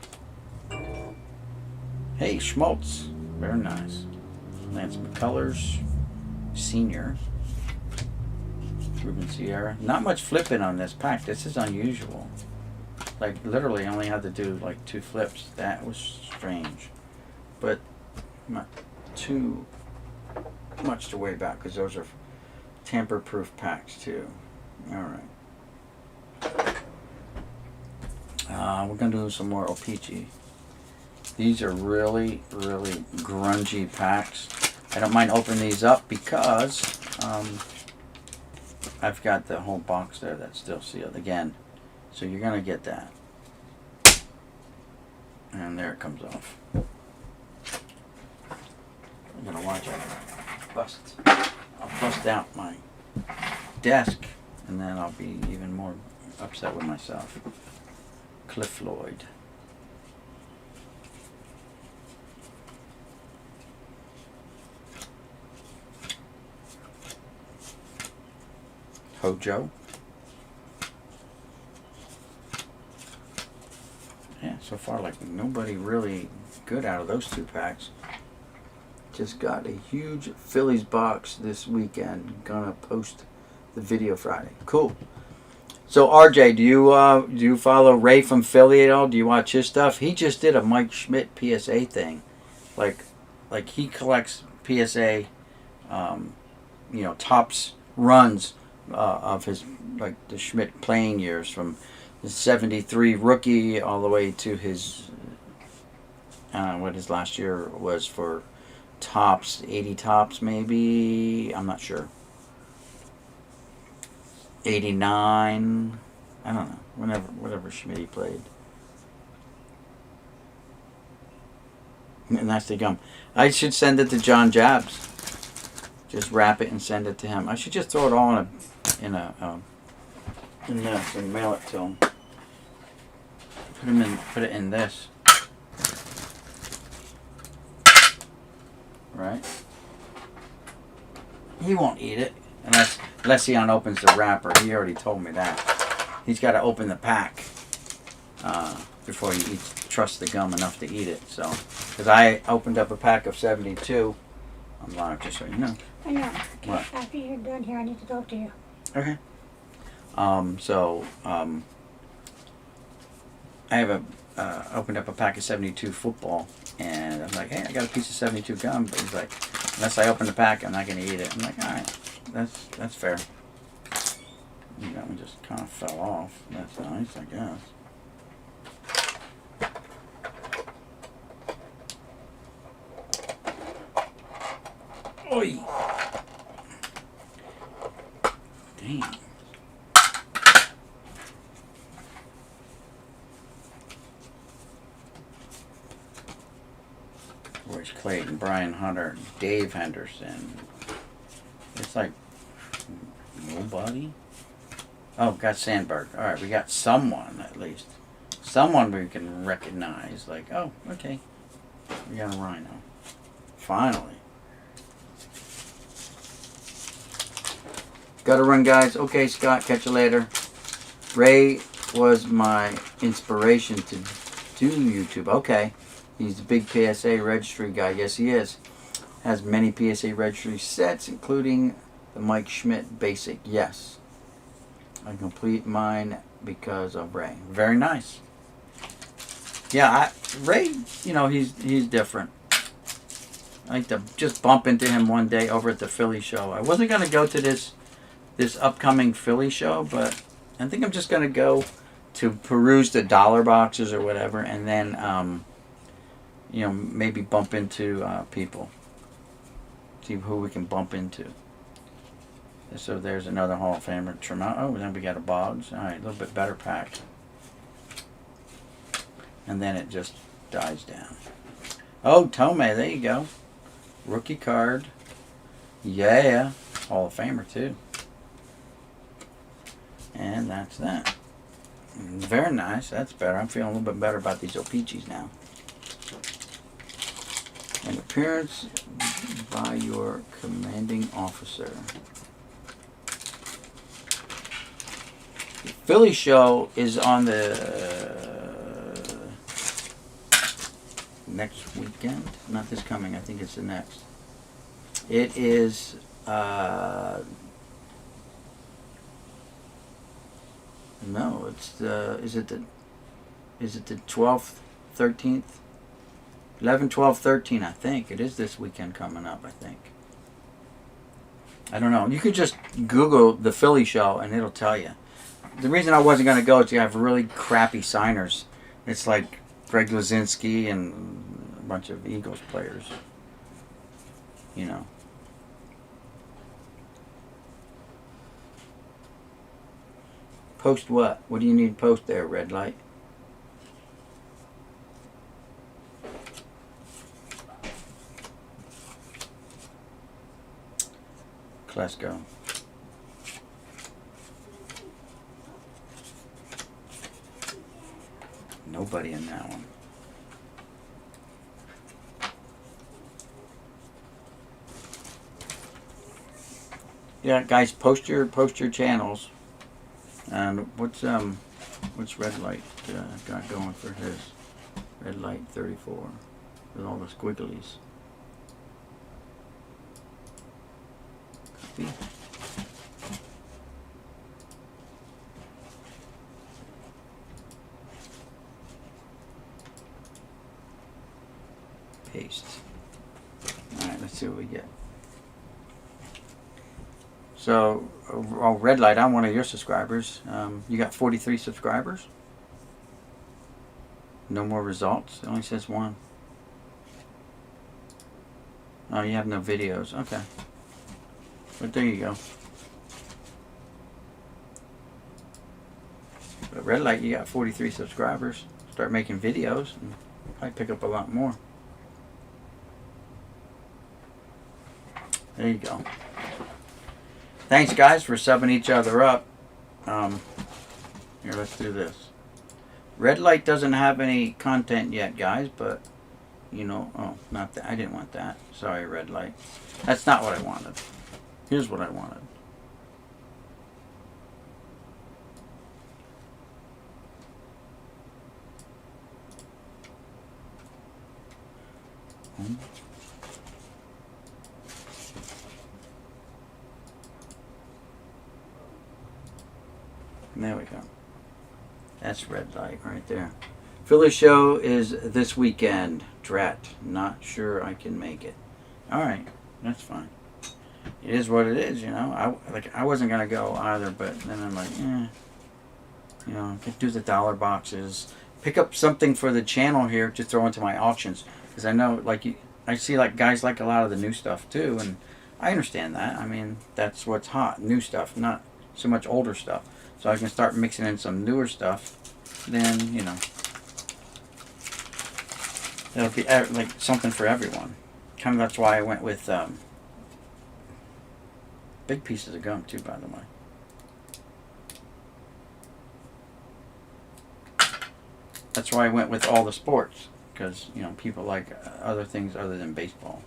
Hey, Schmaltz. Very nice. Lance McCullers, Senior. Ruben Sierra. Not much flipping on this pack. This is unusual. Like, literally, I only had to do like 2 flips. That was strange. But not too much to worry about because those are tamper-proof packs too. Alright. We're going to do some more O-Pee-Chee. These are really, really grungy packs. I don't mind opening these up because I've got the whole box there that's still sealed again. So you're going to get that. And there it comes off. I'm going to watch it bust. I'll bust out my desk and then I'll be even more upset with myself. Cliff Lloyd. Hojo. Yeah, so far like nobody really good out of those 2 packs. Just got a huge Phillies box this weekend. Gonna post the video Friday. Cool. So RJ, do you follow Ray from Philly at all? Do you watch his stuff? He just did a Mike Schmidt PSA thing, like he collects PSA, you know, tops runs of his, like the Schmidt playing years from the '73 rookie all the way to his what his last year was for tops, 80 tops maybe. I'm not sure. 89, I don't know, whatever Schmitty played. And that's the gum. I should send it to John Jabs. Just wrap it and send it to him. I should just throw it all in this and mail it to him. Put it in this. Right? He won't eat it. Unless he unopens the wrapper. He already told me that. He's got to open the pack before he trusts the gum enough to eat it. So, because I opened up a pack of 72. I'm live, just so you know. I know. What? After you're done here, I need to talk to you. Okay. I have opened up a pack of 72 football, and I'm like, hey, I got a piece of 72 gum. But he's like, unless I open the pack, I'm not going to eat it. I'm like, all right. That's fair. That one just kind of fell off. That's nice, I guess. Oi! Damn. George Clayton, Brian Hunter, Dave Henderson. It's like nobody. Oh, got Sandberg. All right, we got someone at least. Someone we can recognize. Like, oh, okay. We got a Rhino. Finally. Gotta run, guys. Okay, Scott, catch you later. Ray was my inspiration to do YouTube. Okay. He's a big PSA registry guy. Yes, he is. Has many PSA registry sets, including the Mike Schmidt Basic. Yes. I complete mine because of Ray. Very nice. Yeah, Ray, you know, he's different. I like to just bump into him one day over at the Philly show. I wasn't going to go to this upcoming Philly show, but I think I'm just going to go to peruse the dollar boxes or whatever, and then, you know, maybe bump into people. See who we can bump into. So there's another Hall of Famer, Tremont. Oh, then we got a Boggs. All right, a little bit better pack. And then it just dies down. Oh, Tomei, there you go. Rookie card. Yeah. Hall of Famer, too. And that's that. Very nice. That's better. I'm feeling a little bit better about these O-Pee-Chees now. An appearance by your commanding officer. The Philly show is on the next weekend. Not this coming. I think it's the next. It is no, it's the is it the 12th, 13th? 11, 12, 13, I think. It is this weekend coming up, I think. I don't know. You could just Google the Philly show and it'll tell you. The reason I wasn't going to go is you have really crappy signers. It's like Greg Lazinski and a bunch of Eagles players. You know. Post what? What do you need to post there, red light? Let's go. Nobody in that one. Yeah, guys, post your channels. And what's red light got going for his? Red light 34 with all the squigglies. Copy. Paste. Alright, let's see what we get. So, oh, red light, I'm one of your subscribers. You got 43 subscribers? No more results? It only says one. Oh, you have no videos. Okay. But there you go. But red light, you got 43 subscribers. Start making videos and probably pick up a lot more. There you go. Thanks, guys, for subbing each other up. Here, let's do this. Red light doesn't have any content yet, guys, but, you know, oh, not that. I didn't want that. Sorry, red light. That's not what I wanted. Here's what I wanted. There we go. That's red light right there. Philly show is this weekend. Drat. Not sure I can make it. Alright. That's fine. It is what it is, you know. I wasn't going to go either, but then I'm like, you know, I could do the dollar boxes. Pick up something for the channel here to throw into my auctions. Because I know, like, I see like guys like a lot of the new stuff too, and I understand that. I mean, that's what's hot. New stuff, not so much older stuff. So I can start mixing in some newer stuff. Then, you know. It'll be like something for everyone. Kind of that's why I went with big pieces of gum too, by the way. That's why I went with all the sports, because you know people like other things other than baseball.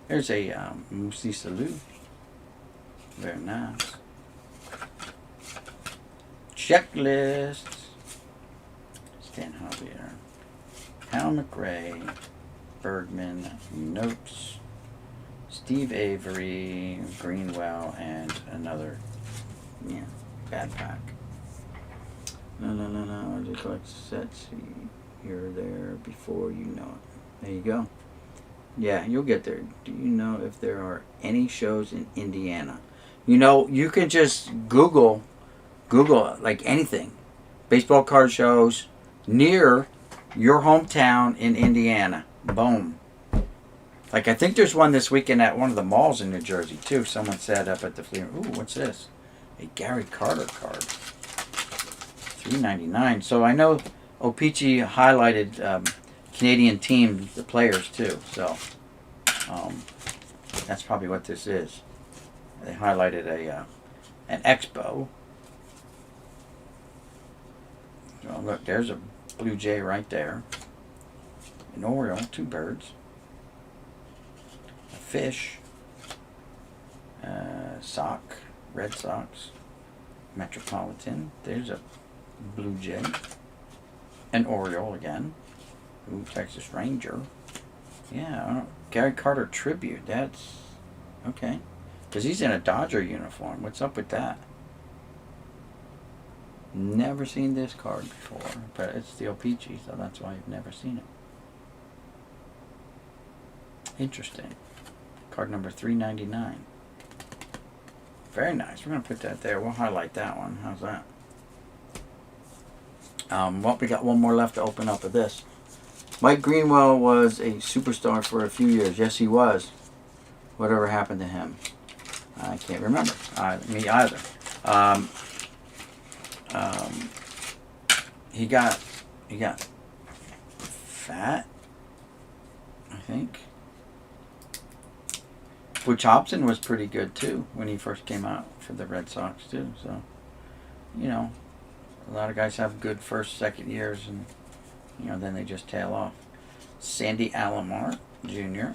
There's a Moussi Salute. Very nice. Checklists. Stan Javier. Hal McRae. Bregman. Notes. Steve Avery. Greenwell. And another, bad pack. No. I just collect sets here or there before you know it. There you go. Yeah, you'll get there. Do you know if there are any shows in Indiana? You know, you can just Google like anything. Baseball card shows near your hometown in Indiana. Boom. Like, I think there's one this weekend at one of the malls in New Jersey, too. Someone said up at the Flea. Ooh, what's this? A Gary Carter card. $3.99. So I know O-Pee-Chee highlighted Canadian team, the players, too. So that's probably what this is. They highlighted an expo. So look, there's a Blue Jay right there. An Oriole, 2 birds. A fish. Sock, Red Sox. Metropolitan. There's a Blue Jay. An Oriole again. Ooh, Texas Ranger. Yeah, Gary Carter tribute. That's okay. Because he's in a Dodger uniform. What's up with that? Never seen this card before. But it's the O-Pee-Chee, so that's why I've never seen it. Interesting. Card number 399. Very nice. We're going to put that there. We'll highlight that one. How's that? Well, we got one more left to open up of this. Mike Greenwell was a superstar for a few years. Yes, he was. Whatever happened to him? I can't remember. Me either. He got fat, I think. Butch Hobson was pretty good too when he first came out for the Red Sox too. So, you know, a lot of guys have good first, second years, and then they just tail off. Sandy Alomar Jr.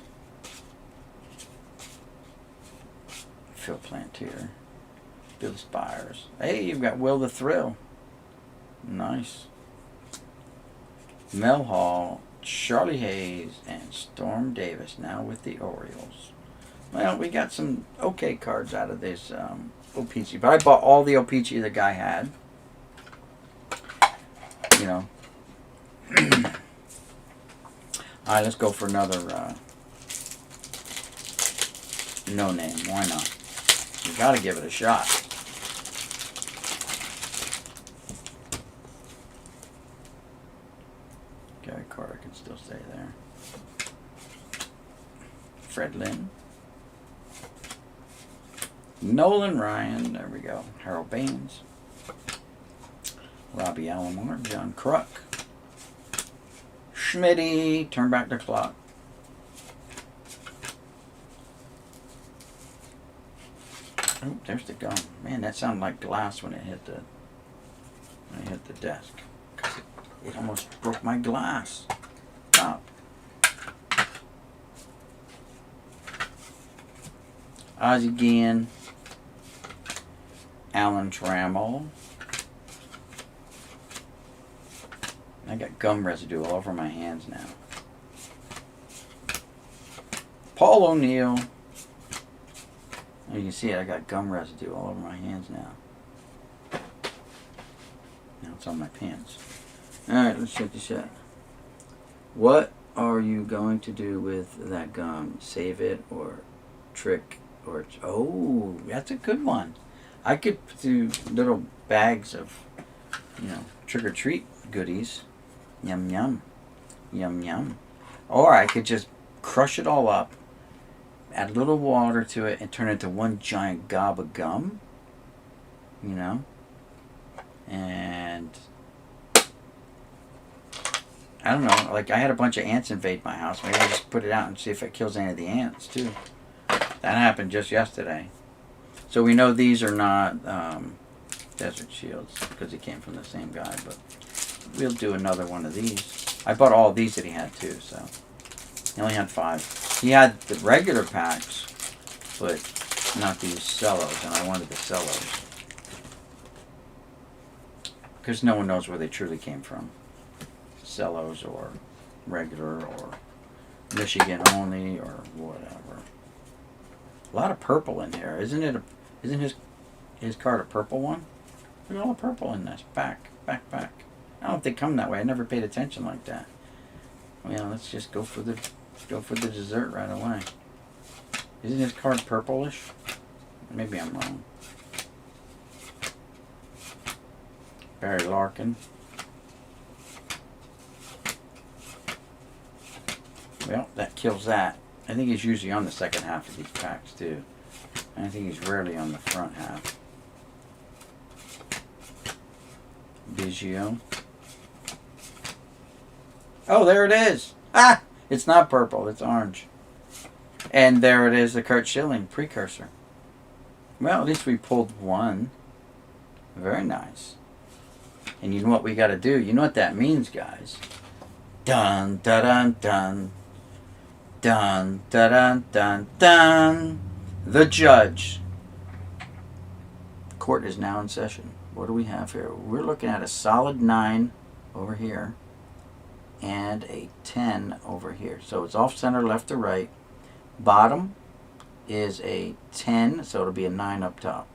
Phil Plantier. Bill Spires. Hey, you've got Will the Thrill. Nice. Mel Hall, Charlie Hayes, and Storm Davis now with the Orioles. Well, we got some okay cards out of this O-Pee-Chee, but I bought all the O-Pee-Chee the guy had. Alright, let's go for another no name. Why not? You gotta give it a shot. Gary Carter can still stay there. Fred Lynn. Nolan Ryan. There we go. Harold Baines. Robbie Alomar. John Kruk. Schmitty. Turn back the clock. Oh, there's the gum. Man, that sounded like glass when it hit the desk. It almost broke my glass. Stop. Ozzie Guillen. Alan Trammell. I got gum residue all over my hands now. Paul O'Neill. You can see it, I got gum residue all over my hands now. Now it's on my pants. Alright, let's check this out. What are you going to do with that gum? Save it or trick or... Oh, that's a good one. I could do little bags of, trick-or-treat goodies. Yum, yum. Yum, yum. Or I could just crush it all up, add a little water to it, and turn it into one giant gob of gum. And I don't know. Like, I had a bunch of ants invade my house. Maybe I'll just put it out and see if it kills any of the ants, too. That happened just yesterday. So we know these are not desert shields because he came from the same guy. But we'll do another one of these. I bought all of these that he had, too, so. He only had 5. He had the regular packs, but not these cellos, and I wanted the cellos. Because no one knows where they truly came from. Cellos or regular or Michigan only or whatever. A lot of purple in here. Isn't his card a purple one? Look at all the purple in this. Back. I don't know if they come that way. I never paid attention like that. Well, let's just go for the dessert right away. Isn't his card purplish? Maybe I'm wrong. Barry Larkin. Well, that kills that. I think he's usually on the second half of these packs too. I think he's rarely on the front half. Biggio. Oh, there it is. Ah! It's not purple, it's orange. And there it is, the Kurt Schilling precursor. Well, at least we pulled one. Very nice. And you know what we got to do? You know what that means, guys? Dun, dun, dun, dun. Dun, dun, dun, dun, dun. The judge. Court is now in session. What do we have here? We're looking at a solid 9 over here and a 10 over here. So it's off center, left to right. Bottom is a 10, so it'll be a 9 up top.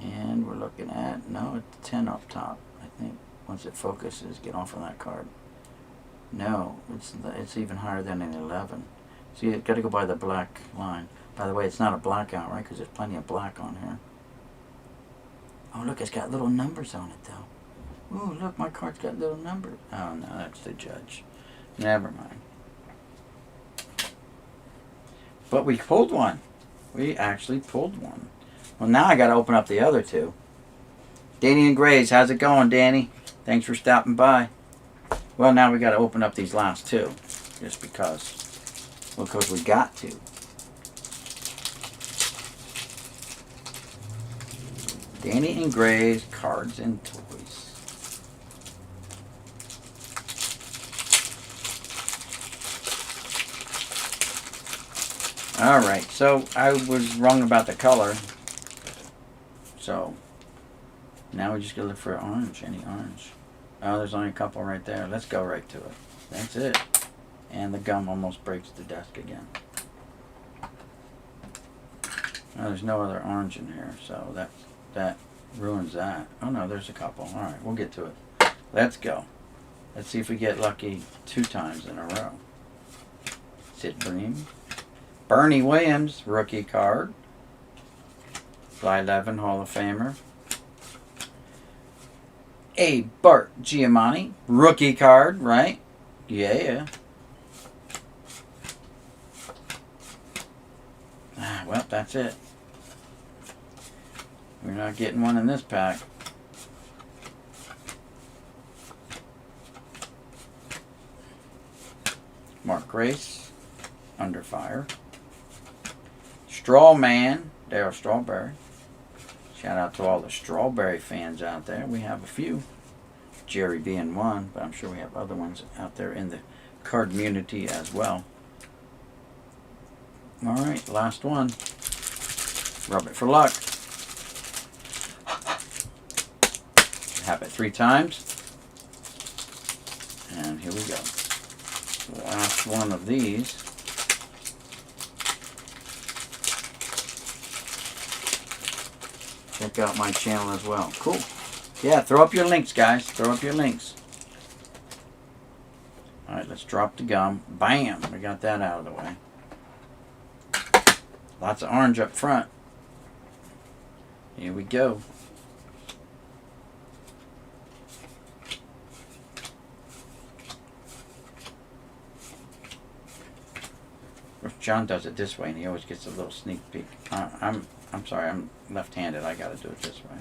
And we're looking at, no, it's 10 up top, I think. Once it focuses, get off of that card. No, it's even higher than an 11. See, you've got to go by the black line. By the way, it's not a blackout, right? Because there's plenty of black on here. Oh, look, it's got little numbers on it, though. Oh, look, my card's got little numbers. Oh, no, that's the judge. Never mind. But we pulled one. We actually pulled one. Well, now I got to open up the other two. Danny and Grays, how's it going, Danny? Thanks for stopping by. Well, now we got to open up these last two, just because. Well, because we got to. Danny and Grays, cards and toys. All right, so I was wrong about the color. So now we just gotta look for orange, any orange. Oh, there's only a couple right there. Let's go right to it. That's it. And the gum almost breaks the desk again. Oh, there's no other orange in here, so that ruins that. Oh no, there's a couple. All right, we'll get to it. Let's go. Let's see if we get lucky 2 times in a row. Sid Bream. Bernie Williams, rookie card. Fly 11, Hall of Famer. A. Bart Giamatti, rookie card, right? Yeah. Well, that's it. We're not getting one in this pack. Mark Grace, Under Fire. Straw Man, Darryl Strawberry. Shout out to all the Strawberry fans out there. We have a few. Jerry being one, but I'm sure we have other ones out there in the card community as well. Alright, last one. Rub it for luck. Tap it 3 times. And here we go. Last one of these. Check out my channel as well. Cool. Yeah, throw up your links, guys. Throw up your links. Alright, let's drop the gum. Bam! We got that out of the way. Lots of orange up front. Here we go. John does it this way, and he always gets a little sneak peek. I'm sorry, I'm left-handed. I got to do it this way.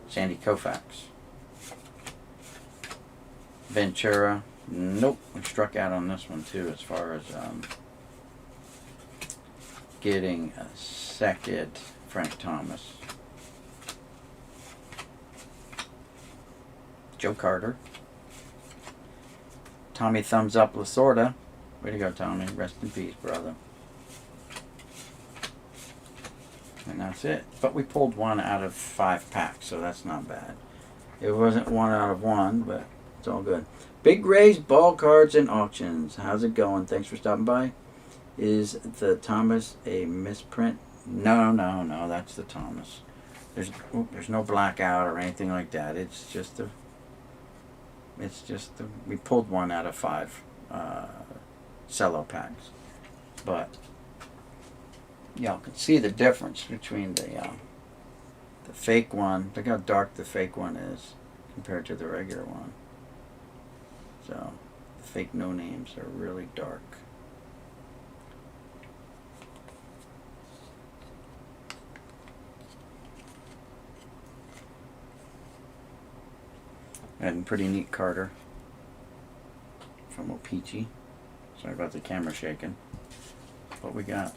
Sandy Koufax. Ventura. Nope, we struck out on this one too as far as getting a second Frank Thomas. Joe Carter. Tommy Thumbs Up Lasorda. Way to go, Tommy. Rest in peace, brother. And that's it. But we pulled 1 out of 5 packs, so that's not bad. It wasn't 1 out of 1, but it's all good. Big Ray's Ball Cards and Auctions. How's it going? Thanks for stopping by. Is the Thomas a misprint? No, that's the Thomas. There's no blackout or anything like that. It's just we pulled 1 out of 5 cello packs. But y'all can see the difference between the fake one. Look how dark the fake one is compared to the regular one. So the fake no names are really dark. And pretty neat Carter from O-Pee-Chee. Sorry about the camera shaking. But we got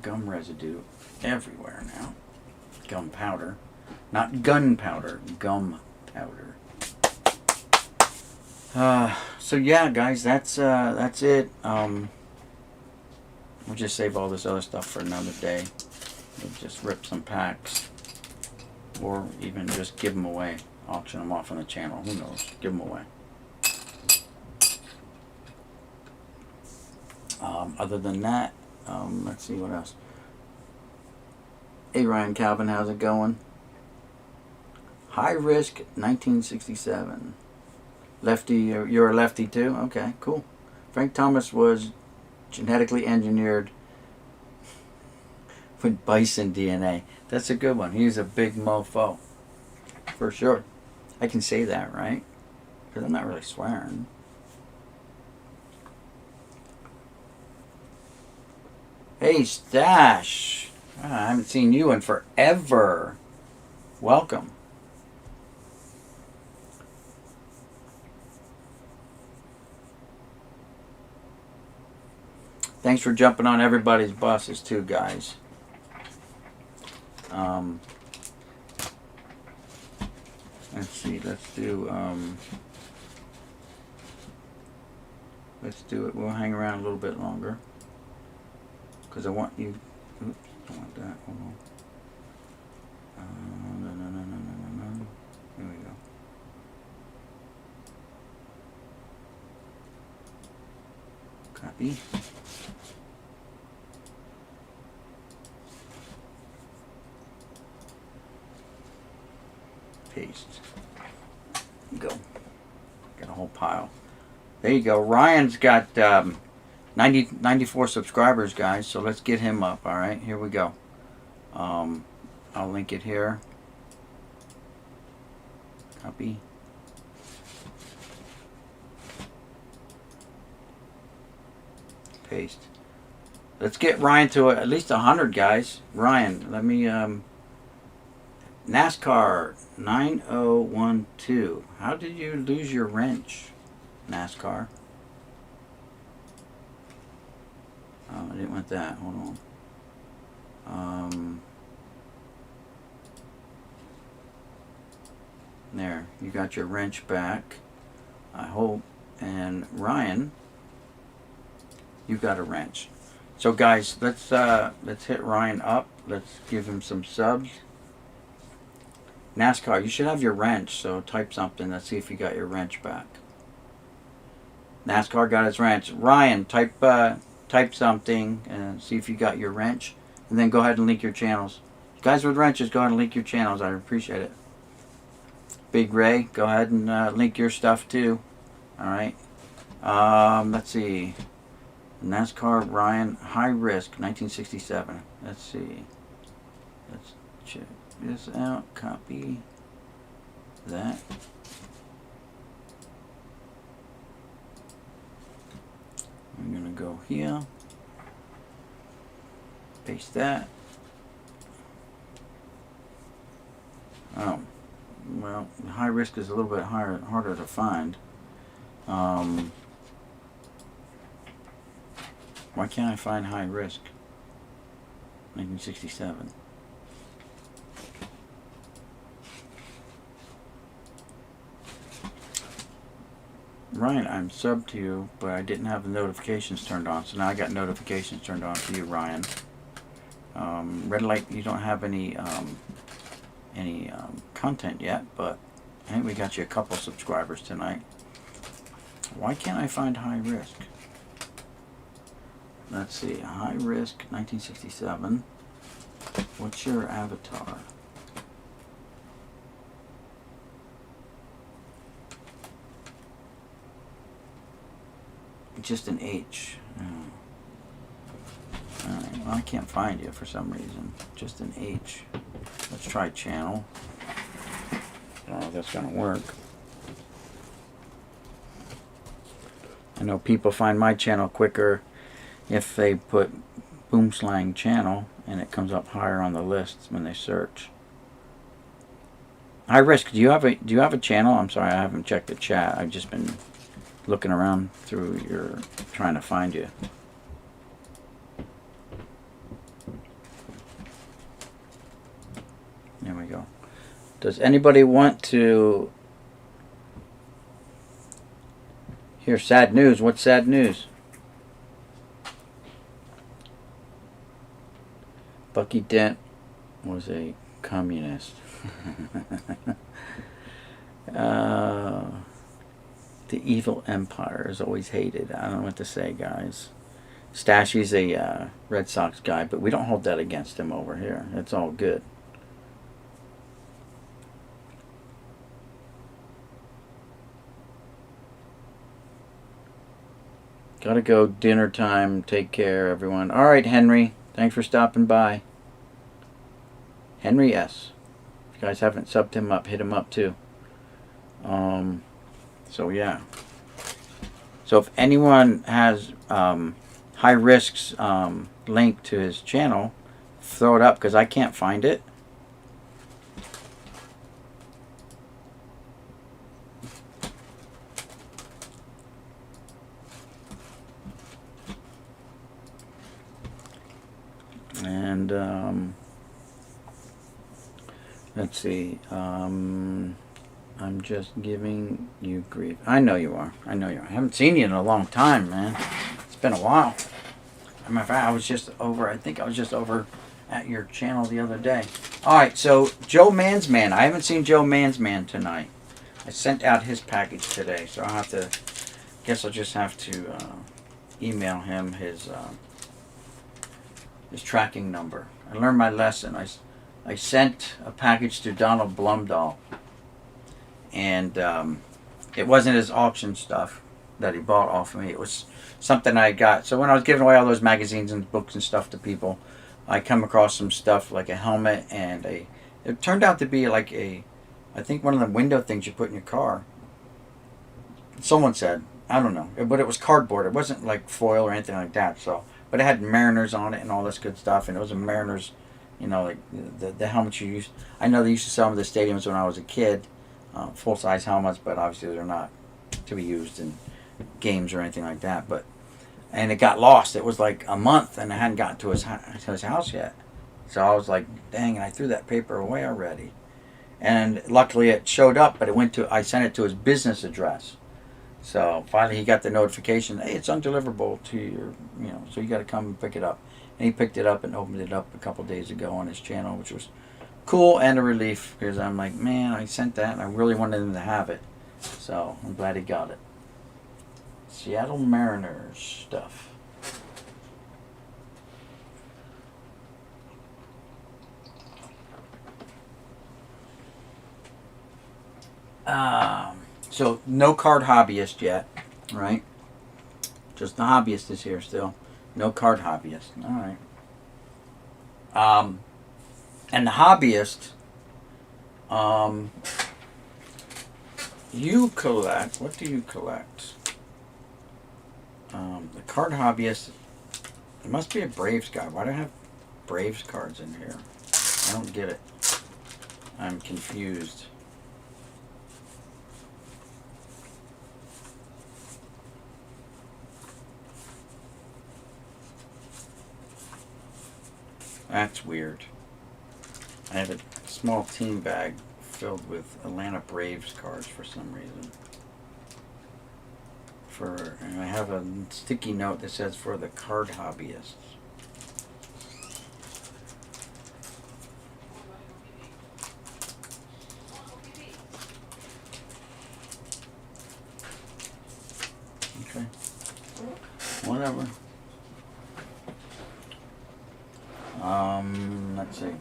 gum residue everywhere now. Gum powder. Not gunpowder, gum powder. So yeah, guys, that's it. We'll just save all this other stuff for another day. We'll just rip some packs, or even just give them away, auction them off on the channel. Who knows? Give them away. Other than that, let's see what else. Hey Ryan Calvin, how's it going? High Risk 1967. Lefty, you're a lefty too? Okay, cool. Frank Thomas was genetically engineered with bison DNA. That's a good one. He's a big mofo. For sure. I can say that, right? Because I'm not really swearing. Hey, Stash. I haven't seen you in forever. Welcome. Thanks for jumping on everybody's buses too, guys. Let's see. Let's do it. We'll hang around a little bit longer because I want you. Oops, don't want that. Hold on. No. Here we go. Copy. Paste. Go. Got a whole pile. There you go. Ryan's got 94 subscribers, guys. So let's get him up. All right, here we go. I'll link it here. Copy. Paste. Let's get Ryan to at least 100, guys. Ryan, let me NASCAR 9012. How did you lose your wrench, NASCAR? Oh, I didn't want that. Hold on. There, you got your wrench back, I hope. And Ryan, you got a wrench. So guys, let's hit Ryan up. Let's give him some subs. NASCAR, you should have your wrench, so type something. Let's see if you got your wrench back. NASCAR got his wrench. Ryan, type something and see if you got your wrench, and then go ahead and link your channels. Guys with wrenches, go ahead and link your channels. I appreciate it. Big Ray, go ahead and link your stuff too. All right. Let's see. NASCAR Ryan, High Risk 1967. Let's see. Let's check this out. Copy that. I'm gonna go here. Paste that. Oh, well, High Risk is a little bit harder to find. Why can't I find high risk? 1967. Ryan, I'm subbed to you, but I didn't have the notifications turned on, so now I got notifications turned on for you, Ryan. Red light, you don't have any content yet, but I think we got you a couple subscribers tonight. Why can't I find high risk? Let's see, high risk, 1967. What's your avatar? Just an H. Oh. Alright, well, I can't find you for some reason. Just an H. Let's try channel. I don't know if that's going to work. I know people find my channel quicker if they put Boomslang channel and it comes up higher on the list when they search. High risk, do you have a channel? I'm sorry, I haven't checked the chat. I've just been looking around through your trying to find you. There we go. Does anybody want to hear sad news? What's sad news? Bucky Dent was a communist. The evil empire is always hated. I don't know what to say, guys. Stashy's a Red Sox guy, but we don't hold that against him over here. It's all good. Gotta go. Dinner time. Take care, everyone. All right, Henry. Thanks for stopping by. Henry S. If you guys haven't subbed him up, hit him up too. So yeah. So if anyone has High Risk's link to his channel, throw it up because I can't find it. And let's see. I'm just giving you grief. I know you are. I know you are. I haven't seen you in a long time, man. It's been a while. As a matter of fact, I was just over. I think I was just over at your channel the other day. All right. So Joe Mansman. I haven't seen Joe Mansman tonight. I sent out his package today, so I'll have to. Guess I'll just have to email him his tracking number. I learned my lesson. I sent a package to Donald Blumdahl, and it wasn't his auction stuff that he bought off of me. It was something I got. So when I was giving away all those magazines and books and stuff to people, I come across some stuff like a helmet and it turned out to be like I think one of the window things you put in your car. Someone said, I don't know, but it was cardboard. It wasn't like foil or anything like that. So, but it had Mariners on it and all this good stuff, and it was a Mariners, you know, like the helmets you used. I know they used to sell them at the stadiums when I was a kid, full-size helmets, but obviously they're not to be used in games or anything like that. And it got lost. It was like a month, and I hadn't gotten to his house yet. So I was like, dang, and I threw that paper away already. And luckily it showed up, but I sent it to his business address. So finally he got the notification, hey, it's undeliverable to your, you know, so you got to come and pick it up. And he picked it up and opened it up a couple days ago on his channel, which was cool and a relief, because I'm like, man, I sent that and I really wanted him to have it. So I'm glad he got it. Seattle Mariners stuff. So no card hobbyist yet, right? Just the hobbyist is here still. No card hobbyist. All right. And the hobbyist, you collect. What do you collect? The card hobbyist. It must be a Braves guy. Why do I have Braves cards in here? I don't get it. I'm confused. That's weird. I have a small team bag filled with Atlanta Braves cards for some reason. And I have a sticky note that says for the card hobbyists. Okay. Whatever. Let's see.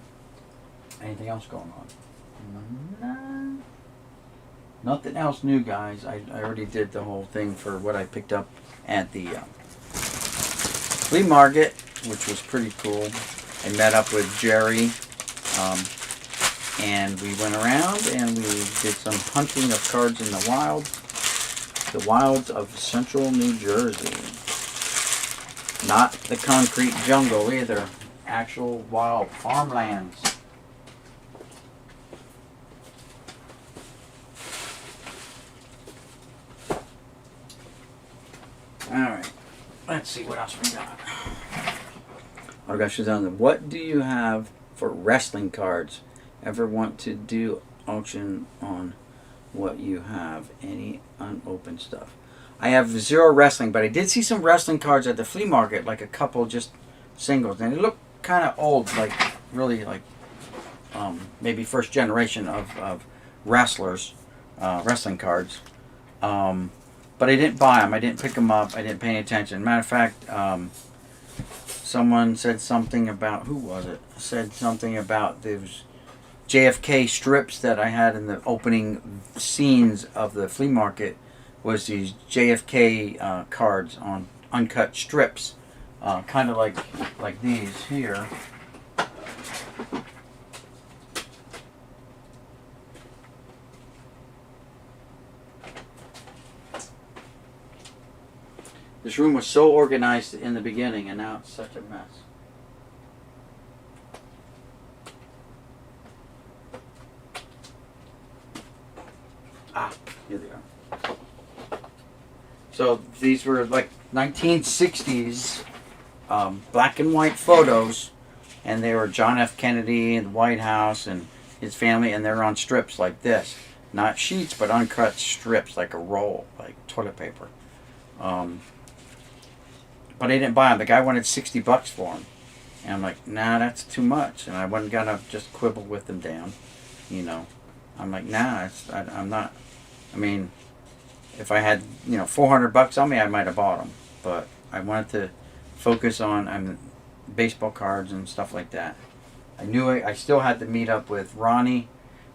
Anything else going on? No. Nothing else new, guys. I already did the whole thing for what I picked up at the flea market, which was pretty cool. I met up with Jerry, and we went around and we did some hunting of cards in the wilds of central New Jersey. Not the concrete jungle either. Actual wild farmlands. Alright, let's see what else we got. Oh gosh, what do you have for wrestling cards? Ever want to do auction on what you have? Any unopened stuff? I have 0 wrestling, but I did see some wrestling cards at the flea market, like a couple just singles, and they look kind of old, like really like maybe first generation of wrestlers, wrestling cards. But I didn't buy them. I didn't pick them up. I didn't pay any attention. Matter of fact, someone said something about, who was it? Said something about those JFK strips that I had in the opening scenes of the flea market was these JFK cards on uncut strips. Kind of like these here. This room was so organized in the beginning, and now it's such a mess. Here they are. So these were like 1960s black and white photos, and they were John F. Kennedy and the White House and his family, and they're on strips like this. Not sheets, but uncut strips, like a roll, like toilet paper. But I didn't buy them. The guy wanted $60 for them. And I'm like, nah, that's too much. And I wasn't going to just quibble with them down. You know. I'm like, nah, I'm not. I mean, if I had, $400 on me, I might have bought them. But I wanted to focus on baseball cards and stuff like that. I knew I still had to meet up with Ronnie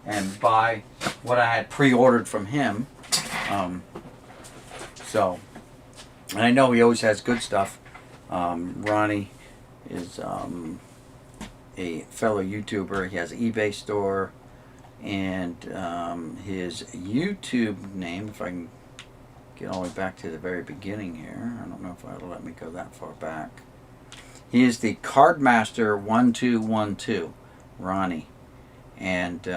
and buy what I had pre-ordered from him. And I know he always has good stuff. Ronnie is a fellow YouTuber. He has an eBay store. And his YouTube name, if I can get all the way back to the very beginning here. I don't know if it'll let me go that far back. He is the Cardmaster1212, Ronnie. And,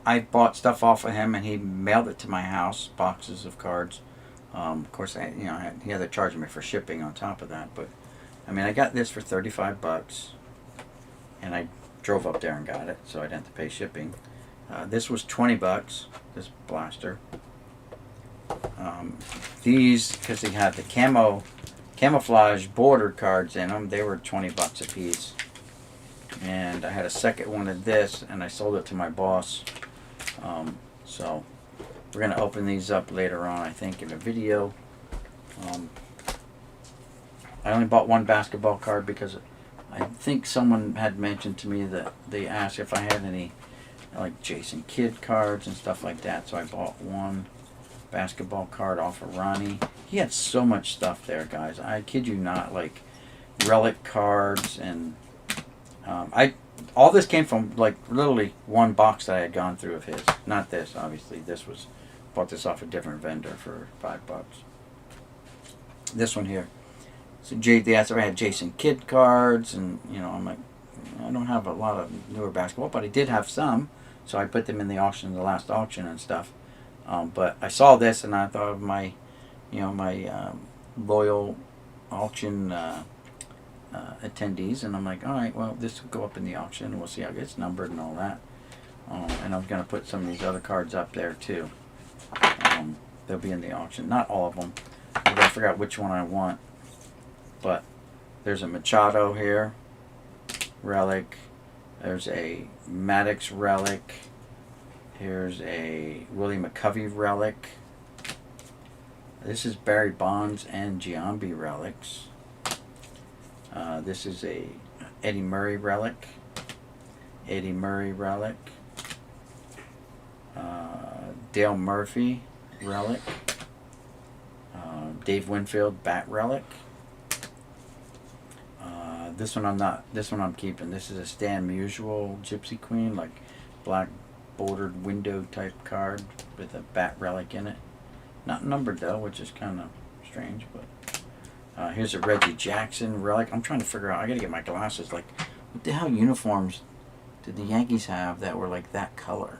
I bought stuff off of him and he mailed it to my house, boxes of cards. Of course, he had to charge me for shipping on top of that. But, I got this for $35. And I drove up there and got it, so I didn't have to pay shipping. This was $20, this blaster. These, because they had the camouflage bordered cards in them, they were $20 a piece. And I had a second one of this, and I sold it to my boss. So we're going to open these up later on, I think, in a video. I only bought one basketball card because I think someone had mentioned to me that they asked if I had any like Jason Kidd cards and stuff like that. So I bought one basketball card off of Ronnie. He had so much stuff there, guys. I kid you not, like Relic cards and all this came from like literally one box that I had gone through of his. Not this, obviously. Bought this off a different vendor for $5. This one here. So I had Jason Kidd cards, and I'm like, I don't have a lot of newer basketball, but I did have some, so I put them in the last auction and stuff. But I saw this and I thought of my loyal auction attendees, and I'm like, all right, well, this will go up in the auction, and we'll see how it gets numbered and all that. And I'm going to put some of these other cards up there too. They'll be in the auction. Not all of them. I forgot which one I want. But there's a Machado here. Relic. There's a Maddox Relic. Here's a Willie McCovey Relic. This is Barry Bonds and Giambi Relics. This is a Eddie Murray Relic. Eddie Murray Relic. Dale Murphy Relic. Dave Winfield Bat Relic. This one I'm not. This one I'm keeping. This is a Stan Musial Gypsy Queen, like black bordered window type card with a Bat Relic in it. Not numbered though, which is kind of strange. But here's a Reggie Jackson Relic. I'm trying to figure out. I gotta get my glasses. Like, what the hell uniforms did the Yankees have that were like that color?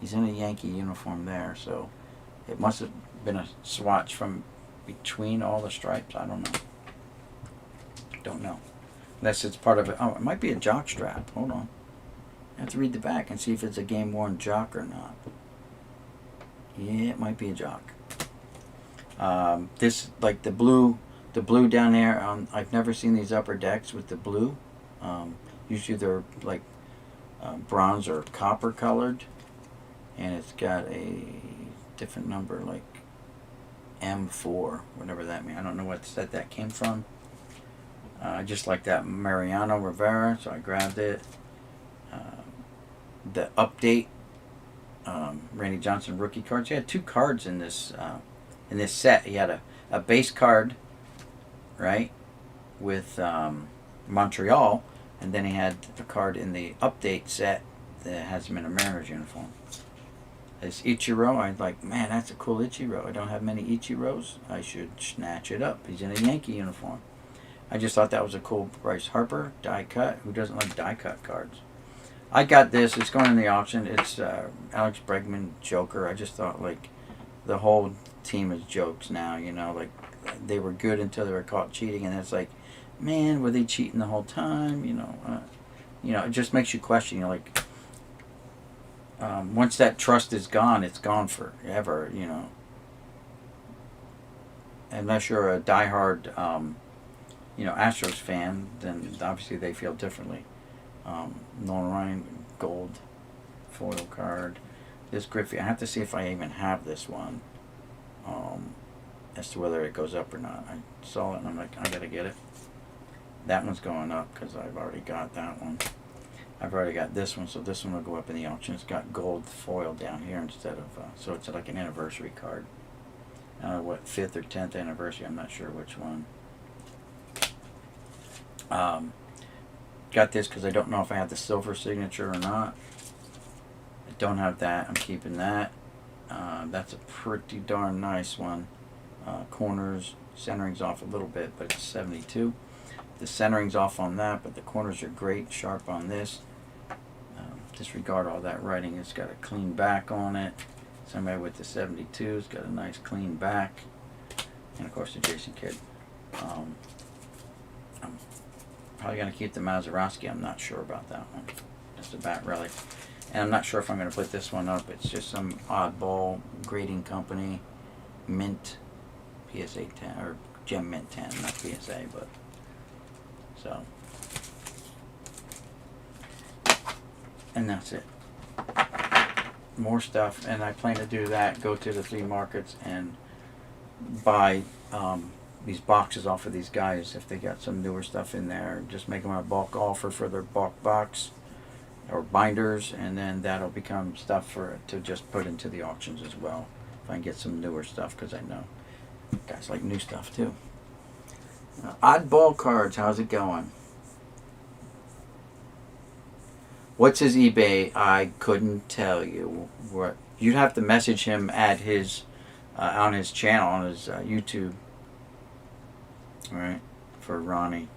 He's in a Yankee uniform there, so it must have been a swatch from between all the stripes. I don't know. Don't know. Unless it's part of it. Oh, it might be a jock strap. Hold on. I have to read the back and see if it's a game-worn jock or not. Yeah, it might be a jock. This, like the blue down there. I've never seen these upper decks with the blue. Usually they're like bronze or copper colored, and it's got a different number, like M4, whatever that means. I don't know what set that came from. I just like that Mariano Rivera, so I grabbed it. The update, Randy Johnson rookie cards. He had 2 cards in this set. He had a base card, right, with Montreal, and then he had a card in the update set that has him in a Mariners uniform. This Ichiro, I'm like, man, that's a cool Ichiro. I don't have many Ichiros. I should snatch it up. He's in a Yankee uniform. I just thought that was a cool Bryce Harper die cut. Who doesn't like die cut cards? I got this. It's going in the auction. It's Alex Bregman Joker. I just thought, like, the whole team is jokes now. You know, like, they were good until they were caught cheating, and it's like, man, were they cheating the whole time? You know, it just makes you question. You're like, once that trust is gone, it's gone forever. You know, unless you're a diehard, Astros fan, then obviously they feel differently. Nolan Ryan gold foil card. This Griffey, I have to see if I even have this one, as to whether it goes up or not. I saw it and I'm like, I gotta get it. That one's going up because I've already got that one. I've already got this one, so this one will go up in the auction. It's got gold foil down here instead of, so it's like an anniversary card. What, 5th or 10th anniversary, I'm not sure which one. Got this because I don't know if I have the silver signature or not. I don't have that. I'm keeping that. That's a pretty darn nice one. Corners, centering's off a little bit, but it's 72. The centering's off on that, but the corners are great, sharp on this. Disregard all that writing. It's got a clean back on it. Somebody with the 72's got a nice clean back. And of course the Jason Kidd. I'm probably going to keep the Mazeroski. I'm not sure about that one. Just a Bat Relic. And I'm not sure if I'm going to put this one up. It's just some oddball grading company. Mint PSA 10, or Gem Mint 10, not PSA, but so. And that's it. More stuff, and I plan to do that, go to the flea markets and buy these boxes off of these guys if they got some newer stuff in there. Just make them a bulk offer for their bulk box or binders, and then that'll become stuff to just put into the auctions as well. If I can get some newer stuff, because I know guys like new stuff too. Oddball cards, how's it going? What's his eBay? I couldn't tell you. What you'd have to message him at his on his channel, on his YouTube. All right, for Ronnie.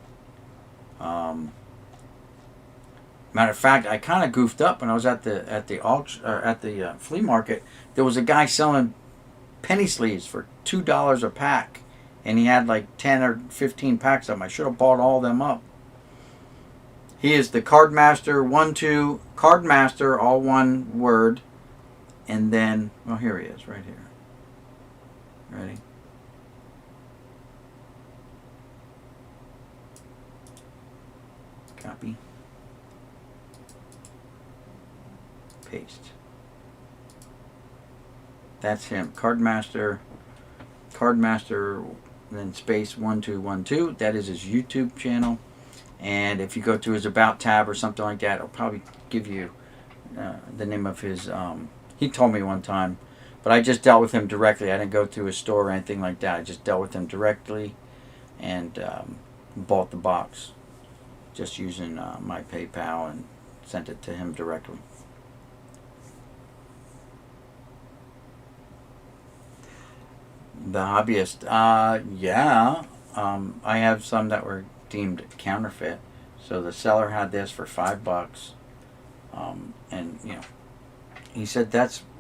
Matter of fact, I kind of goofed up when I was at the auction, or at the flea market. There was a guy selling penny sleeves for $2 a pack, and he had like 10 or 15 packs of them. I should have bought all of them up. He is the Card Master 1-2 Card Master, all one word, and then here he is, right here. Ready? Copy. Paste. That's him. Card Master, then space 1212. That is his YouTube channel. And if you go to his About tab or something like that, it'll probably give you the name of his. He told me one time, but I just dealt with him directly. I didn't go to his store or anything like that. I just dealt with him directly and bought the box just using my PayPal and sent it to him directly. The hobbyist, yeah. I have some that were deemed counterfeit. So the seller had this for $5, and he said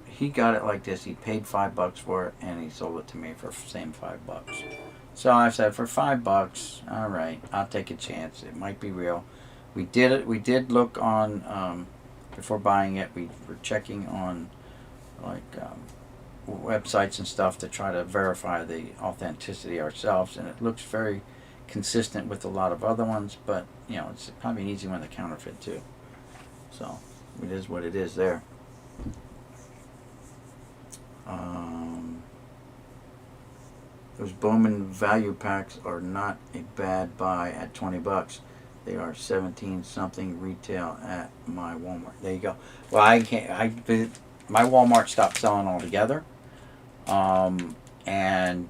he got it like this. He paid $5 for it, and he sold it to me for the same $5. So I said, for $5, all right, I'll take a chance. It might be real. We did it. We did look on before buying it. We were checking on like websites and stuff to try to verify the authenticity ourselves, and it looks very consistent with a lot of other ones, but it's probably an easy one to counterfeit too. So it is what it is there. Those Bowman value packs are not a bad buy at $20. They are 17 something retail at my Walmart. There you go. Well, my Walmart stopped selling altogether, and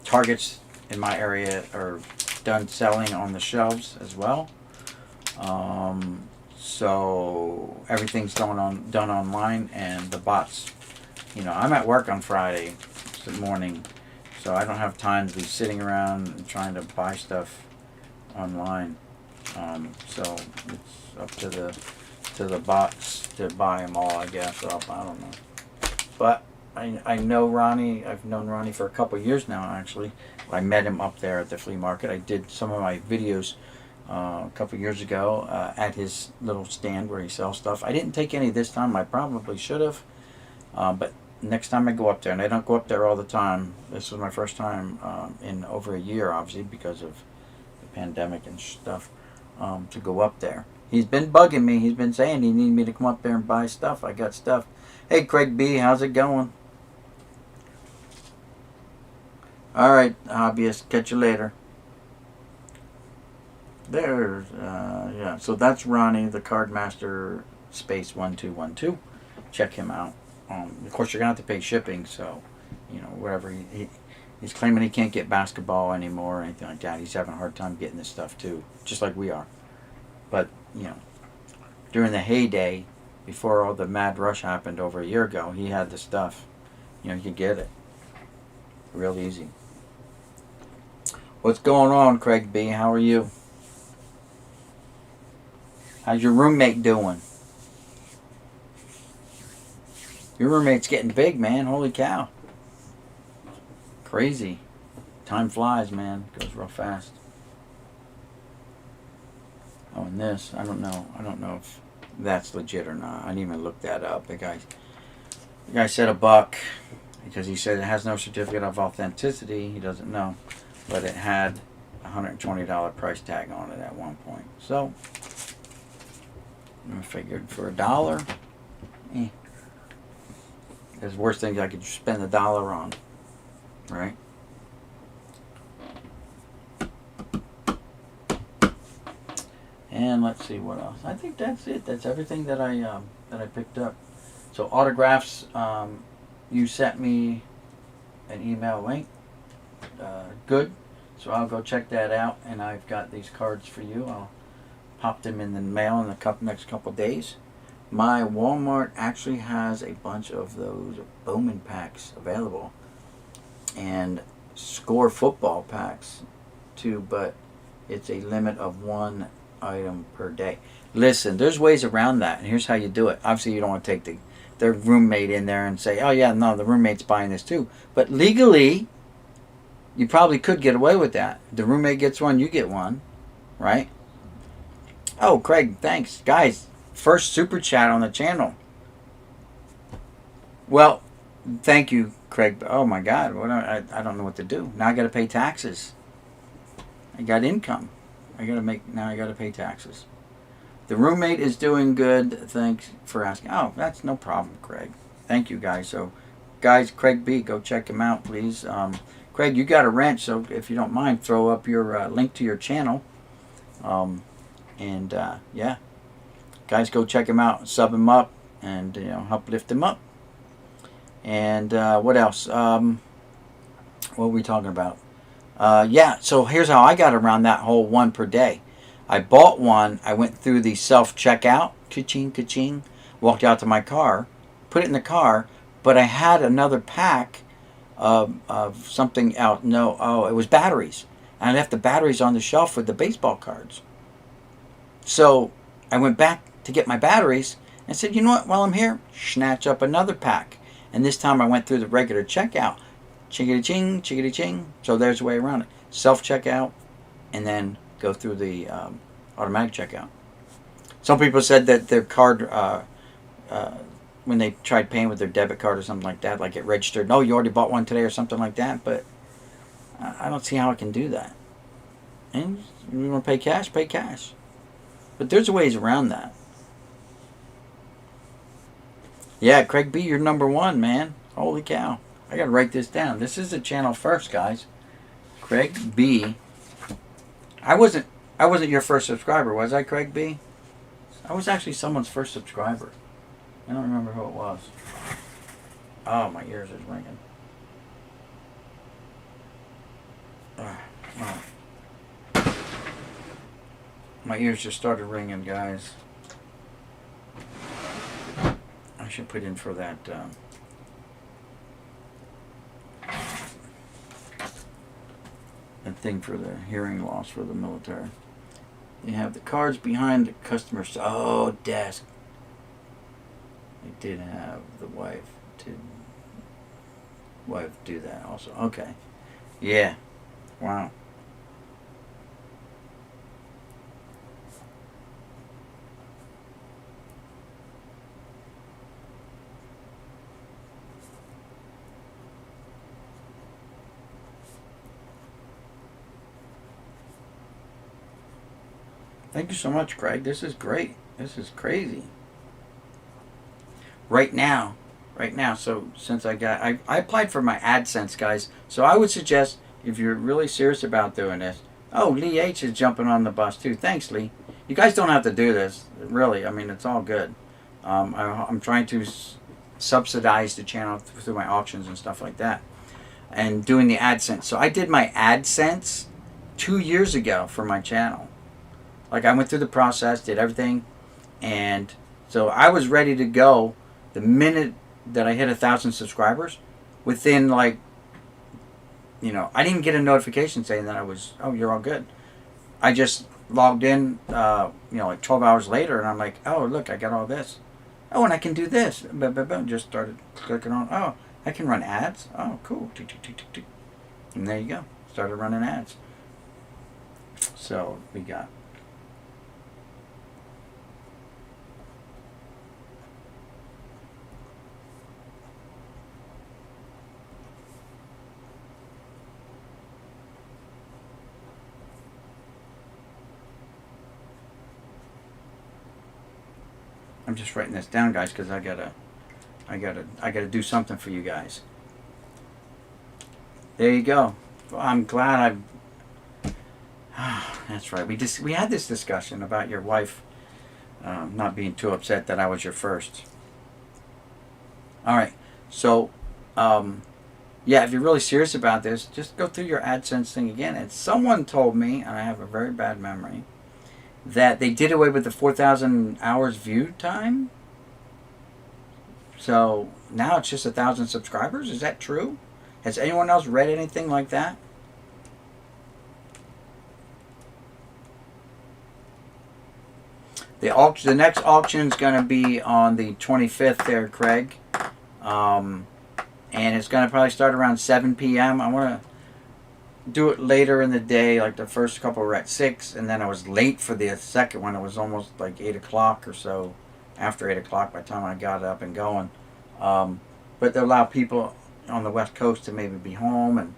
Targets in my area are done selling on the shelves as well. So everything's done online, and the bots. I'm at work on Friday morning, so I don't have time to be sitting around and trying to buy stuff online. So it's up to the bots to buy them all, I guess. Or I don't know. But I know Ronnie. I've known Ronnie for a couple of years now, actually. I met him up there at the flea market. I did some of my videos a couple of years ago at his little stand where he sells stuff. I didn't take any this time. I probably should have. But next time I go up there, and I don't go up there all the time. This was my first time in over a year, obviously, because of the pandemic and stuff, to go up there. He's been bugging me. He's been saying he needs me to come up there and buy stuff. I got stuff. Hey, Craig B, how's it going? All right, hobbyist, catch you later. There's, yeah, so that's Ronnie, the Card Master, space 1212. Check him out. Of course, you're going to have to pay shipping, so, whatever. He's claiming he can't get basketball anymore or anything like that. He's having a hard time getting this stuff, too, just like we are. But, during the heyday, before all the mad rush happened over a year ago, he had the stuff. You could get it. Real easy. What's going on, Craig B? How are you? How's your roommate doing? Your roommate's getting big, man. Holy cow. Crazy. Time flies, man. Goes real fast. Oh, and this, I don't know if that's legit or not. I didn't even look that up. The guy said $1 because he said it has no certificate of authenticity. He doesn't know. But it had a $120 price tag on it at one point. So, I figured for $1, there's worse things I could spend $1 on, right? And let's see what else. I think that's it. That's everything that I picked up. So autographs. You sent me an email link. Good. So I'll go check that out, and I've got these cards for you. I'll pop them in the mail in the next couple days. My Walmart actually has a bunch of those Bowman packs available, and Score football packs too, but it's a limit of 1 item per day. Listen, there's ways around that, and here's how you do it. Obviously, you don't want to take their roommate in there and say, oh yeah, no, the roommate's buying this too. But legally, you probably could get away with that. The roommate gets one, you get one, right? Oh, Craig, thanks. Guys, first super chat on the channel. Well, thank you, Craig. Oh my God, I don't know what to do. Now I got to pay taxes. I got income. Now I got to pay taxes. The roommate is doing good. Thanks for asking. Oh, that's no problem, Craig. Thank you, guys. So, guys, Craig B, go check him out, please. Craig, you got a wrench, so if you don't mind, throw up your link to your channel. Yeah, guys, go check him out, sub him up, and help lift him up. And what else? What were we talking about? Yeah, so here's how I got around that whole one per day. I bought one. I went through the self-checkout, ka-ching, ka-ching, walked out to my car, put it in the car, but I had another pack of something out. It was batteries. And I left the batteries on the shelf with the baseball cards. So I went back to get my batteries and said, you know what, while I'm here, snatch up another pack. And this time I went through the regular checkout. Chickity-ching, chickity-ching. So there's a way around it. Self-checkout, and then go through the automatic checkout. Some people said that their card, when they tried paying with their debit card or something like that, like it registered, no, you already bought one today or something like that, but I don't see how I can do that. And you want to pay cash, pay cash. But there's ways around that. Yeah, Craig B, you're number one, man. Holy cow. I got to write this down. This is the channel first, guys. Craig B. I wasn't your first subscriber, was I, Craig B? I was actually someone's first subscriber. I don't remember who it was. Oh, my ears is ringing. Wow. My ears just started ringing, guys. I should put in for that. That thing for the hearing loss for the military. You have the cards behind the customer. Desk. I did have the wife do that also. Okay. Yeah. Wow. Thank you so much, Craig. This is great. This is crazy. Right now, so since I applied for my AdSense, guys. So I would suggest, if you're really serious about doing this, Lee H is jumping on the bus too. Thanks, Lee. You guys don't have to do this, really. I mean, it's all good. I'm trying to subsidize the channel through my auctions and stuff like that, and doing the AdSense. So I did my AdSense 2 years ago for my channel. Like, I went through the process, did everything, and so I was ready to go the minute that I hit 1,000 subscribers. Within, like, I didn't get a notification saying that I was, you're all good. I just logged in, like 12 hours later, and I'm like, look, I got all this. And I can do this. Just started clicking on, I can run ads. Oh, cool. And there you go. Started running ads. So, we got... I'm just writing this down, guys, because I gotta do something for you guys. There you go. Well, I'm glad that's right. We had this discussion about your wife not being too upset that I was your first. All right. So, yeah, if you're really serious about this, just go through your AdSense thing again. And someone told me, and I have a very bad memory, that they did away with the 4,000 hours view time. So now it's just 1,000 subscribers. Is that true? Has anyone else read anything like that? The next auction is going to be on the 25th there, Craig. And it's going to probably start around 7 p.m. do it later in the day. Like the first couple were at 6, and then I was late for the second one. It was almost like 8 o'clock or so, after 8 o'clock by the time I got up and going. But they allow people on the West Coast to maybe be home and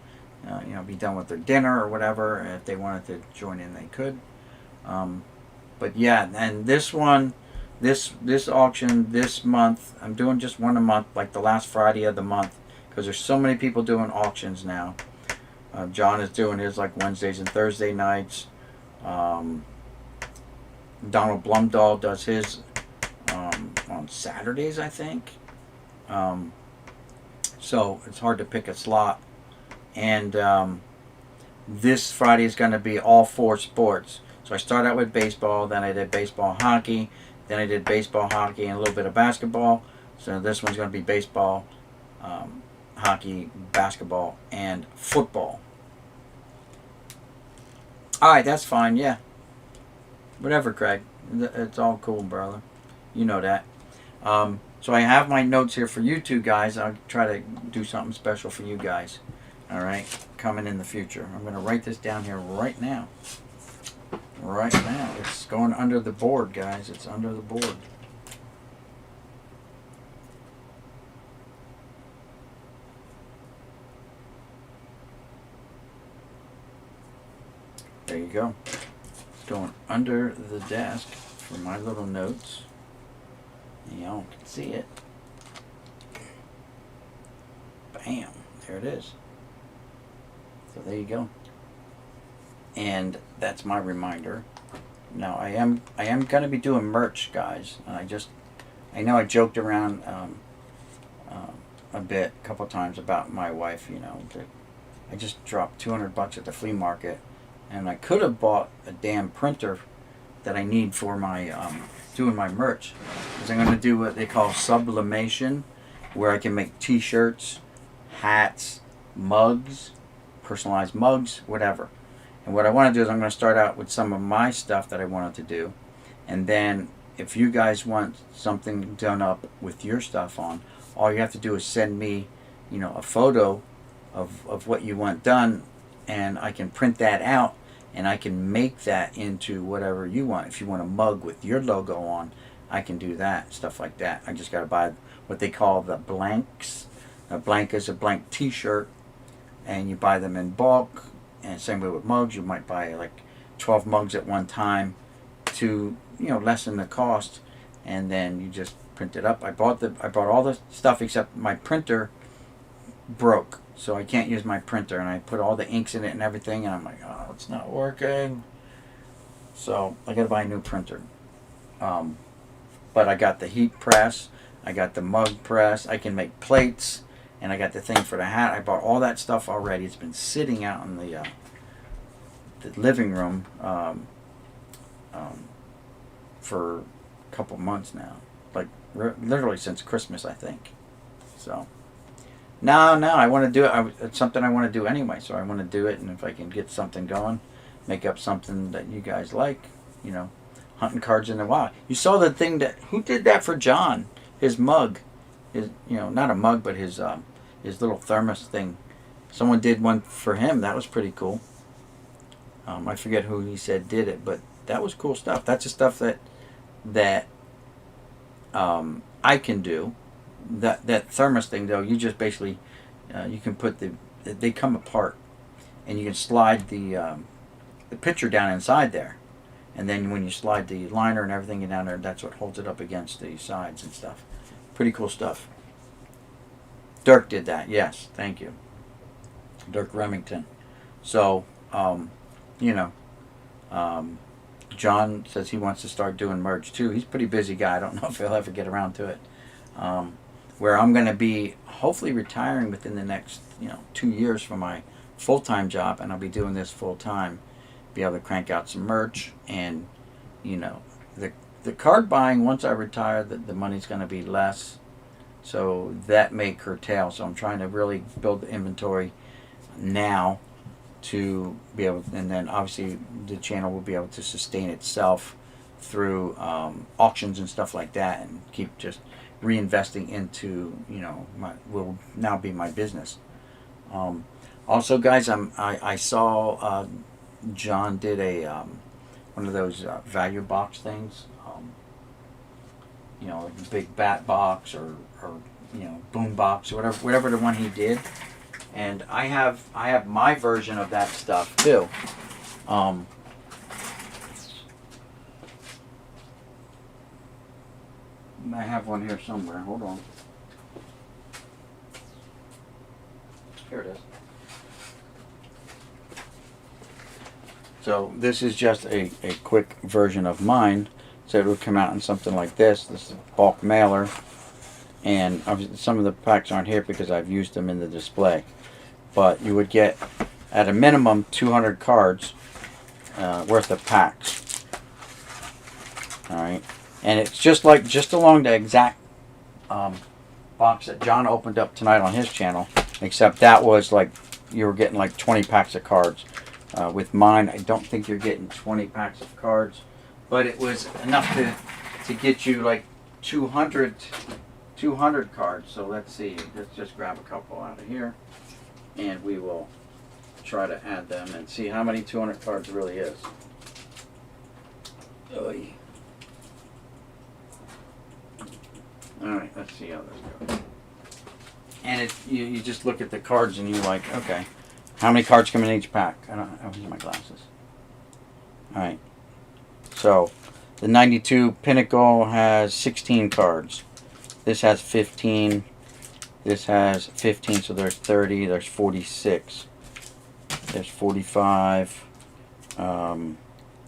be done with their dinner or whatever. And if they wanted to join in, they could. But yeah, and this one, this auction this month, I'm doing just one a month, like the last Friday of the month, because there's so many people doing auctions now. John is doing his like Wednesdays and Thursday nights. Donald Blumdahl does his on Saturdays, I think. So it's hard to pick a slot. And this Friday is going to be all 4 sports. So I started out with baseball, then I did baseball, hockey, then I did baseball, hockey, and a little bit of basketball. So this one's going to be baseball, hockey, basketball, and football. Alright, that's fine, yeah. Whatever, Craig. It's all cool, brother. You know that. So I have my notes here for you two guys. I'll try to do something special for you guys. Alright, coming in the future. I'm going to write this down here right now. Right now. It's going under the board, guys. It's under the board. There you go. It's going under the desk for my little notes. Y'all can see it. Bam. There it is. So there you go. And that's my reminder. Now I am going to be doing merch, guys. I know I joked around a couple times about my wife. I just dropped $200 at the flea market, and I could have bought a damn printer that I need for my doing my merch. Because I'm going to do what they call sublimation, where I can make T-shirts, hats, mugs, personalized mugs, whatever. And what I want to do is I'm going to start out with some of my stuff that I wanted to do. And then if you guys want something done up with your stuff on, all you have to do is send me, a photo of what you want done, and I can print that out and I can make that into whatever you want. If you want a mug with your logo on, I can do that, stuff like that. I just got to buy what they call the blanks. A blank is a blank T-shirt, and you buy them in bulk. And same way with mugs, you might buy like 12 mugs at one time to lessen the cost, and then you just print it up. I bought all the stuff except my printer broke, so I can't use my printer, and I put all the inks in it and everything, and I'm like, oh, it's not working. So I got to buy a new printer. But I got the heat press, I got the mug press, I can make plates. And I got the thing for the hat. I bought all that stuff already. It's been sitting out in the living room for a couple months now. Like literally since Christmas, I think. So no, I want to do it. It's something I want to do anyway. So I want to do it. And if I can get something going, make up something that you guys like, hunting cards in the wild. You saw the thing who did that for John? His mug. His, not a mug, but his little thermos thing. Someone did one for him. That was pretty cool. I forget who he said did it, but that was cool stuff. That's the stuff that I can do. That thermos thing, though, you just basically you can put they come apart, and you can slide the pitcher down inside there, and then when you slide the liner and everything down there, that's what holds it up against the sides and stuff. Pretty cool stuff. Dirk did that. Yes, thank you, Dirk Remington. So, John says he wants to start doing merch too. He's a pretty busy guy. I don't know if he'll ever get around to it. Where I'm going to be hopefully retiring within the next 2 years from my full-time job, and I'll be doing this full-time. Be able to crank out some merch, and the card buying, once I retire, the money's going to be less, so that may curtail. So I'm trying to really build the inventory now to be able, and then obviously the channel will be able to sustain itself through auctions and stuff like that, and keep just reinvesting into will now be my business. Also, guys, I saw John did a one of those value box things. You know, like a big bat box or you know, boom box or whatever the one he did. And I have my version of that stuff too. I have one here somewhere. Hold on. Here it is. So this is just a quick version of mine. So it would come out in something like this. This is a bulk mailer. And some of the packs aren't here because I've used them in the display. But you would get, at a minimum, 200 cards worth of packs. Alright. And it's just along the exact box that John opened up tonight on his channel. Except that was like, you were getting like 20 packs of cards. With mine, I don't think you're getting 20 packs of cards. But it was enough to get you like 200 cards. So let's see. Let's just grab a couple out of here. And we will try to add them and see how many 200 cards really is. Oy. Alright, let's see how this goes. And you just look at the cards and you're like, okay, how many cards come in each pack? I don't use my glasses. Alright. So, the 92 Pinnacle has 16 cards. This has 15. This has 15, so there's 30. There's 46. There's 45.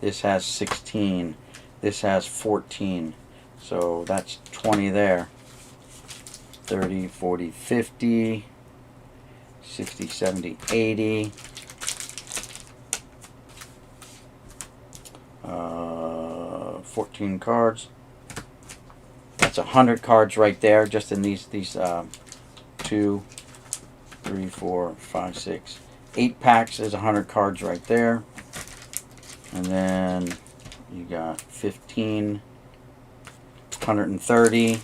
This has 16. This has 14. So that's 20 there. 30, 40, 50. 60, 70, 80. 14 cards. That's 100 cards right there, just in these 2, 3, 4, 5, 6, 8 packs is 100 cards right there. And then you got 15, 130,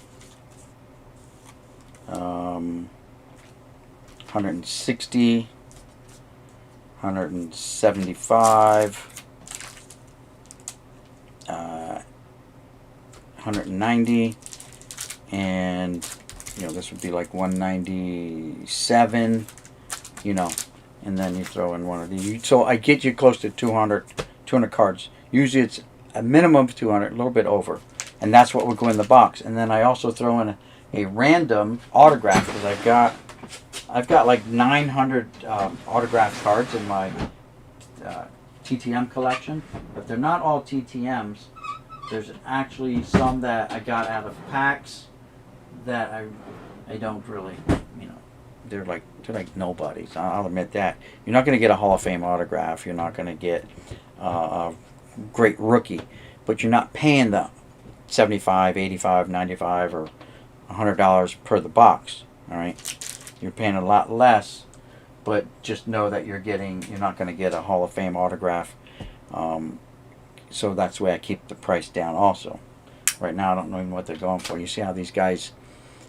160, 175, 190, and you know, this would be like 197, you know, and then you throw in one of these. So I get you close to 200 cards. Usually it's a minimum of 200, a little bit over, and that's what would go in the box. And then I also throw in a random autograph, because I've got like 900 autographed cards in my TTM collection, but they're not all TTMs. There's actually some that I got out of packs that I don't really, you know, they're like nobodies. I'll admit that. You're not going to get a Hall of Fame autograph. You're not going to get a great rookie, but you're not paying the $75, $85, $95, or $100 per the box. All right, you're paying a lot less, but just know that you're not going to get a Hall of Fame autograph. So that's the way I keep the price down also. Right now I don't know even what they're going for. You see how these guys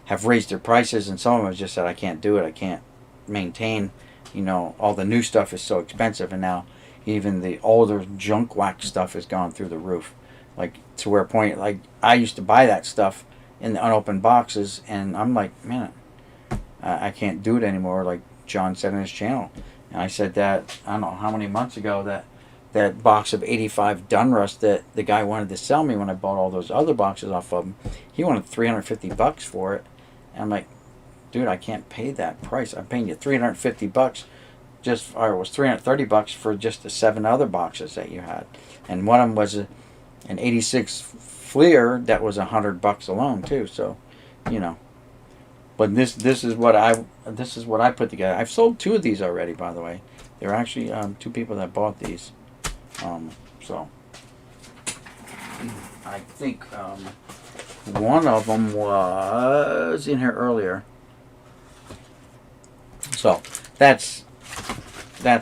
have raised their prices, and some of them have just said, I can't do it. I can't maintain, you know, all the new stuff is so expensive, and now even the older junk wax stuff has gone through the roof. Like, to where point, like, I used to buy that stuff in the unopened boxes, and I'm like, man, I can't do it anymore, like John said in his channel. And I said that, I don't know how many months ago, that box of 85 Dunrust that the guy wanted to sell me when I bought all those other boxes off of him, he wanted $350 for it. And I'm like, dude, I can't pay that price. I'm paying you $350 or it was $330 for just the 7 other boxes that you had. And one of them was an 86 Flea that was $100 alone too. So, you know. But this is what I put together. I've sold 2 of these already, by the way. There are actually 2 people that bought these. So I think one of them was in here earlier. So that's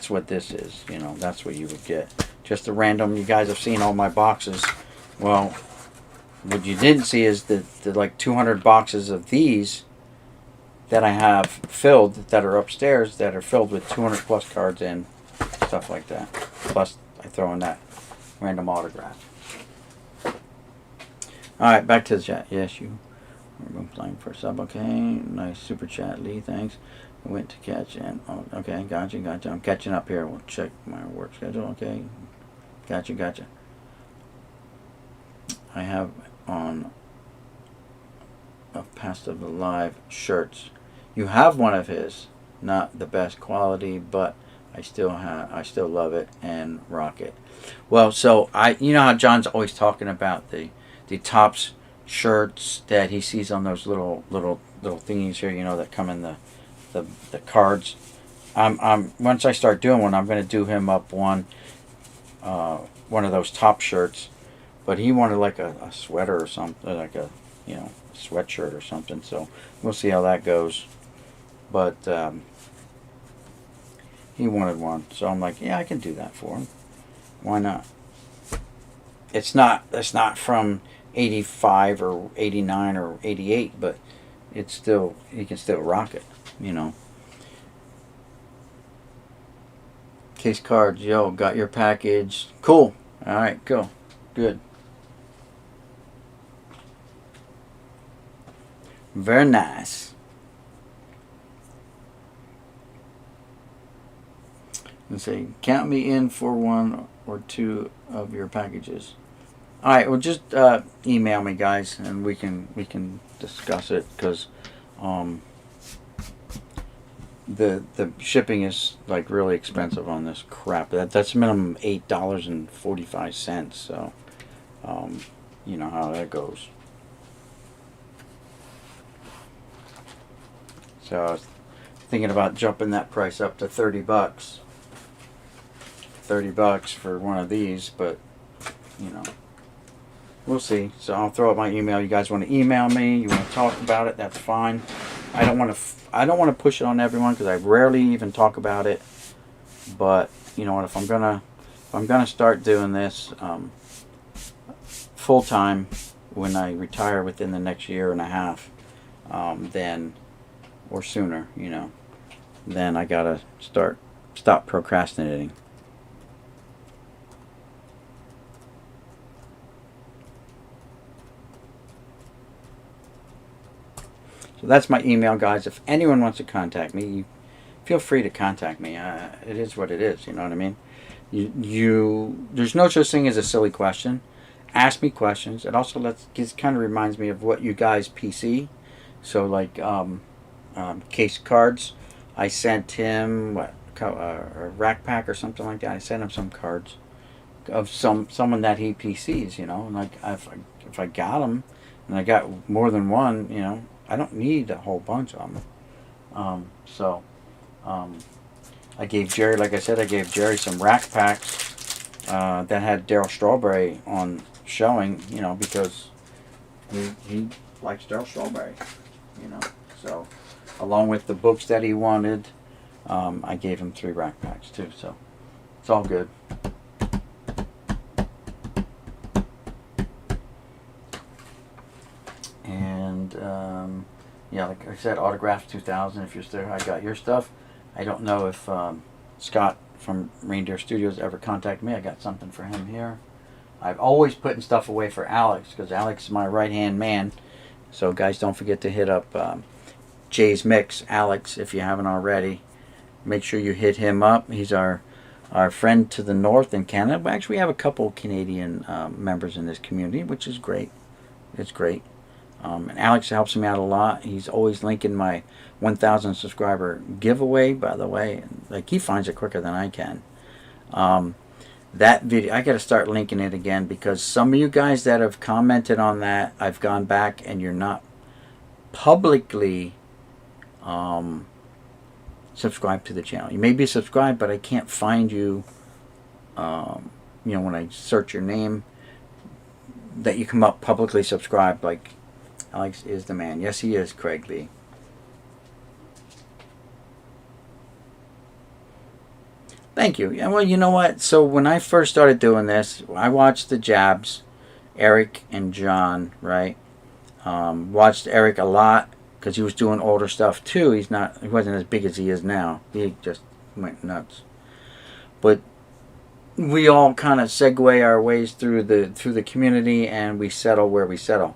what this is. You know, that's what you would get. Just a random. You guys have seen all my boxes. Well, what you didn't see is the like 200 boxes of these that I have filled that are upstairs that are filled with 200 plus cards and stuff like that. Plus, I throw in that random autograph. Alright, back to the chat. Yes, you were playing for a sub. Okay, nice super chat, Lee. Thanks. I went to catch and okay, gotcha. I'm catching up here. We'll check my work schedule. Okay, gotcha. I have on a past of the live shirts. You have one of his, not the best quality, but I still love it and rock it. Well, so you know how John's always talking about the Topps shirts that he sees on those little thingies here, you know, that come in the cards. Once I start doing one, I'm going to do him up one of those Topps shirts, but he wanted like a sweater or something, like a sweatshirt or something. So we'll see how that goes. But he wanted one, so I'm like, yeah, I can do that for him. Why not? It's not from 85 or 89 or 88, but it's still, he can still rock it, you know. Case Cards, yo, got your package. Cool. All right, cool. Good. Very nice. And say, count me in for one or two of your packages. All right, well, just email me, guys, and we can discuss it, because the shipping is like really expensive on this crap. That's minimum $8.45. So you know how that goes. So I was thinking about jumping that price up to $30. $30 for one of these, but you know, we'll see. So I'll throw out my email. You guys want to email me? You want to talk about it? That's fine. I don't want to push it on everyone, because I rarely even talk about it. But you know what? If I'm gonna start doing this full time when I retire within the next year and a half, then or sooner, you know, then I gotta stop procrastinating. So that's my email, guys. If anyone wants to contact me, feel free to contact me. It is what it is. You know what I mean? There's no such thing as a silly question. Ask me questions. It also kind of reminds me of what you guys PC. So like Case Cards, I sent him a rack pack or something like that. I sent him some cards of someone that he PCs. You know, and like if I got them and I got more than one, you know, I don't need a whole bunch of them. I gave Jerry, like I said, some rack packs that had Daryl Strawberry on showing, you know, because he likes Daryl Strawberry, you know. So along with the books that he wanted, I gave him 3 rack packs too. So it's all good. And yeah, like I said, Autographs 2000. If you're still, I got your stuff. I don't know if Scott from Reindeer Studios ever contacted me. I got something for him here. I've always putting stuff away for Alex, because Alex is my right-hand man. So guys, don't forget to hit up Jay's Mix, Alex, if you haven't already. Make sure you hit him up. He's our friend to the north in Canada. We actually have a couple Canadian members in this community, which is great. It's great. And Alex helps me out a lot. He's always linking my 1,000 subscriber giveaway, by the way. Like, he finds it quicker than I can. That video, I got to start linking it again, because some of you guys that have commented on that, I've gone back and you're not publicly subscribed to the channel. You may be subscribed, but I can't find you. You know, when I search your name, that you come up publicly subscribed. Like, Alex is the man. Yes, he is, Craig B. Thank you. Yeah, well, you know what? So when I first started doing this, I watched the Jabs, Eric and John, right? Watched Eric a lot, because he was doing older stuff too. He wasn't as big as he is now. He just went nuts. But we all kind of segue our ways through the community, and we settle where we settle.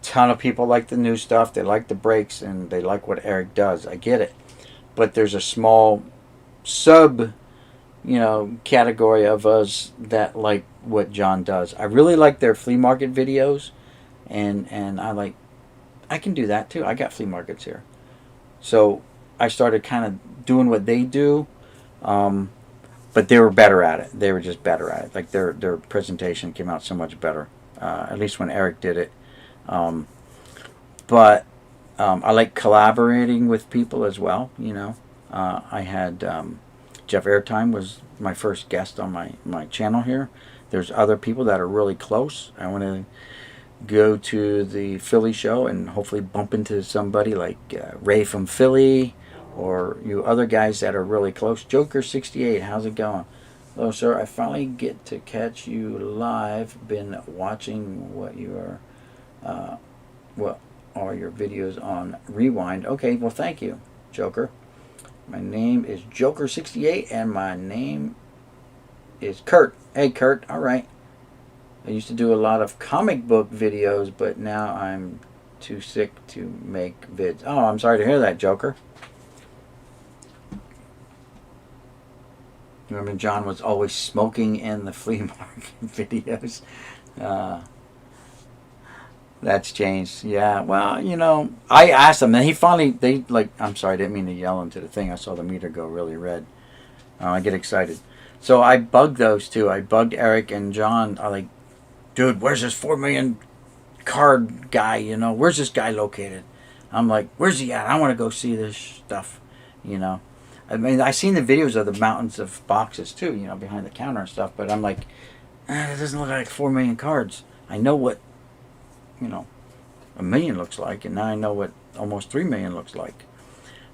Ton of people like the new stuff. They like the breaks, and they like what Eric does. I get it. But there's a small sub, category of us that like what John does. I really like their flea market videos, and I can do that too. I got flea markets here. So I started kind of doing what they do, but they were better at it. They were just better at it. Like their presentation came out so much better, at least when Eric did it. But I like collaborating with people as well. I had Jeff Airtime was my first guest on my channel here. There's other people that are really close. I want to go to the Philly show and hopefully bump into somebody like Ray from Philly, or you other guys that are really close. Joker68, how's it going? Hello, sir. I finally get to catch you live. Been watching what are your videos on Rewind. Okay, well, thank you, Joker. My name is Joker68, and my name is Kurt. Hey, Kurt. All right. I used to do a lot of comic book videos, but now I'm too sick to make vids. Oh, I'm sorry to hear that, Joker. Remember, John was always smoking in the flea market videos. That's changed. Yeah, well, I asked him, and I'm sorry, I didn't mean to yell into the thing. I saw the meter go really red. I get excited. So I bugged those two. I bugged Eric and John. I like, dude, where's this 4 million card guy? Where's this guy located? I'm like, where's he at? I want to go see this stuff. I mean, I seen the videos of the mountains of boxes too, behind the counter and stuff. But I'm like, it doesn't look like 4 million cards. I know what, 1 million looks like, and now I know what almost 3 million looks like.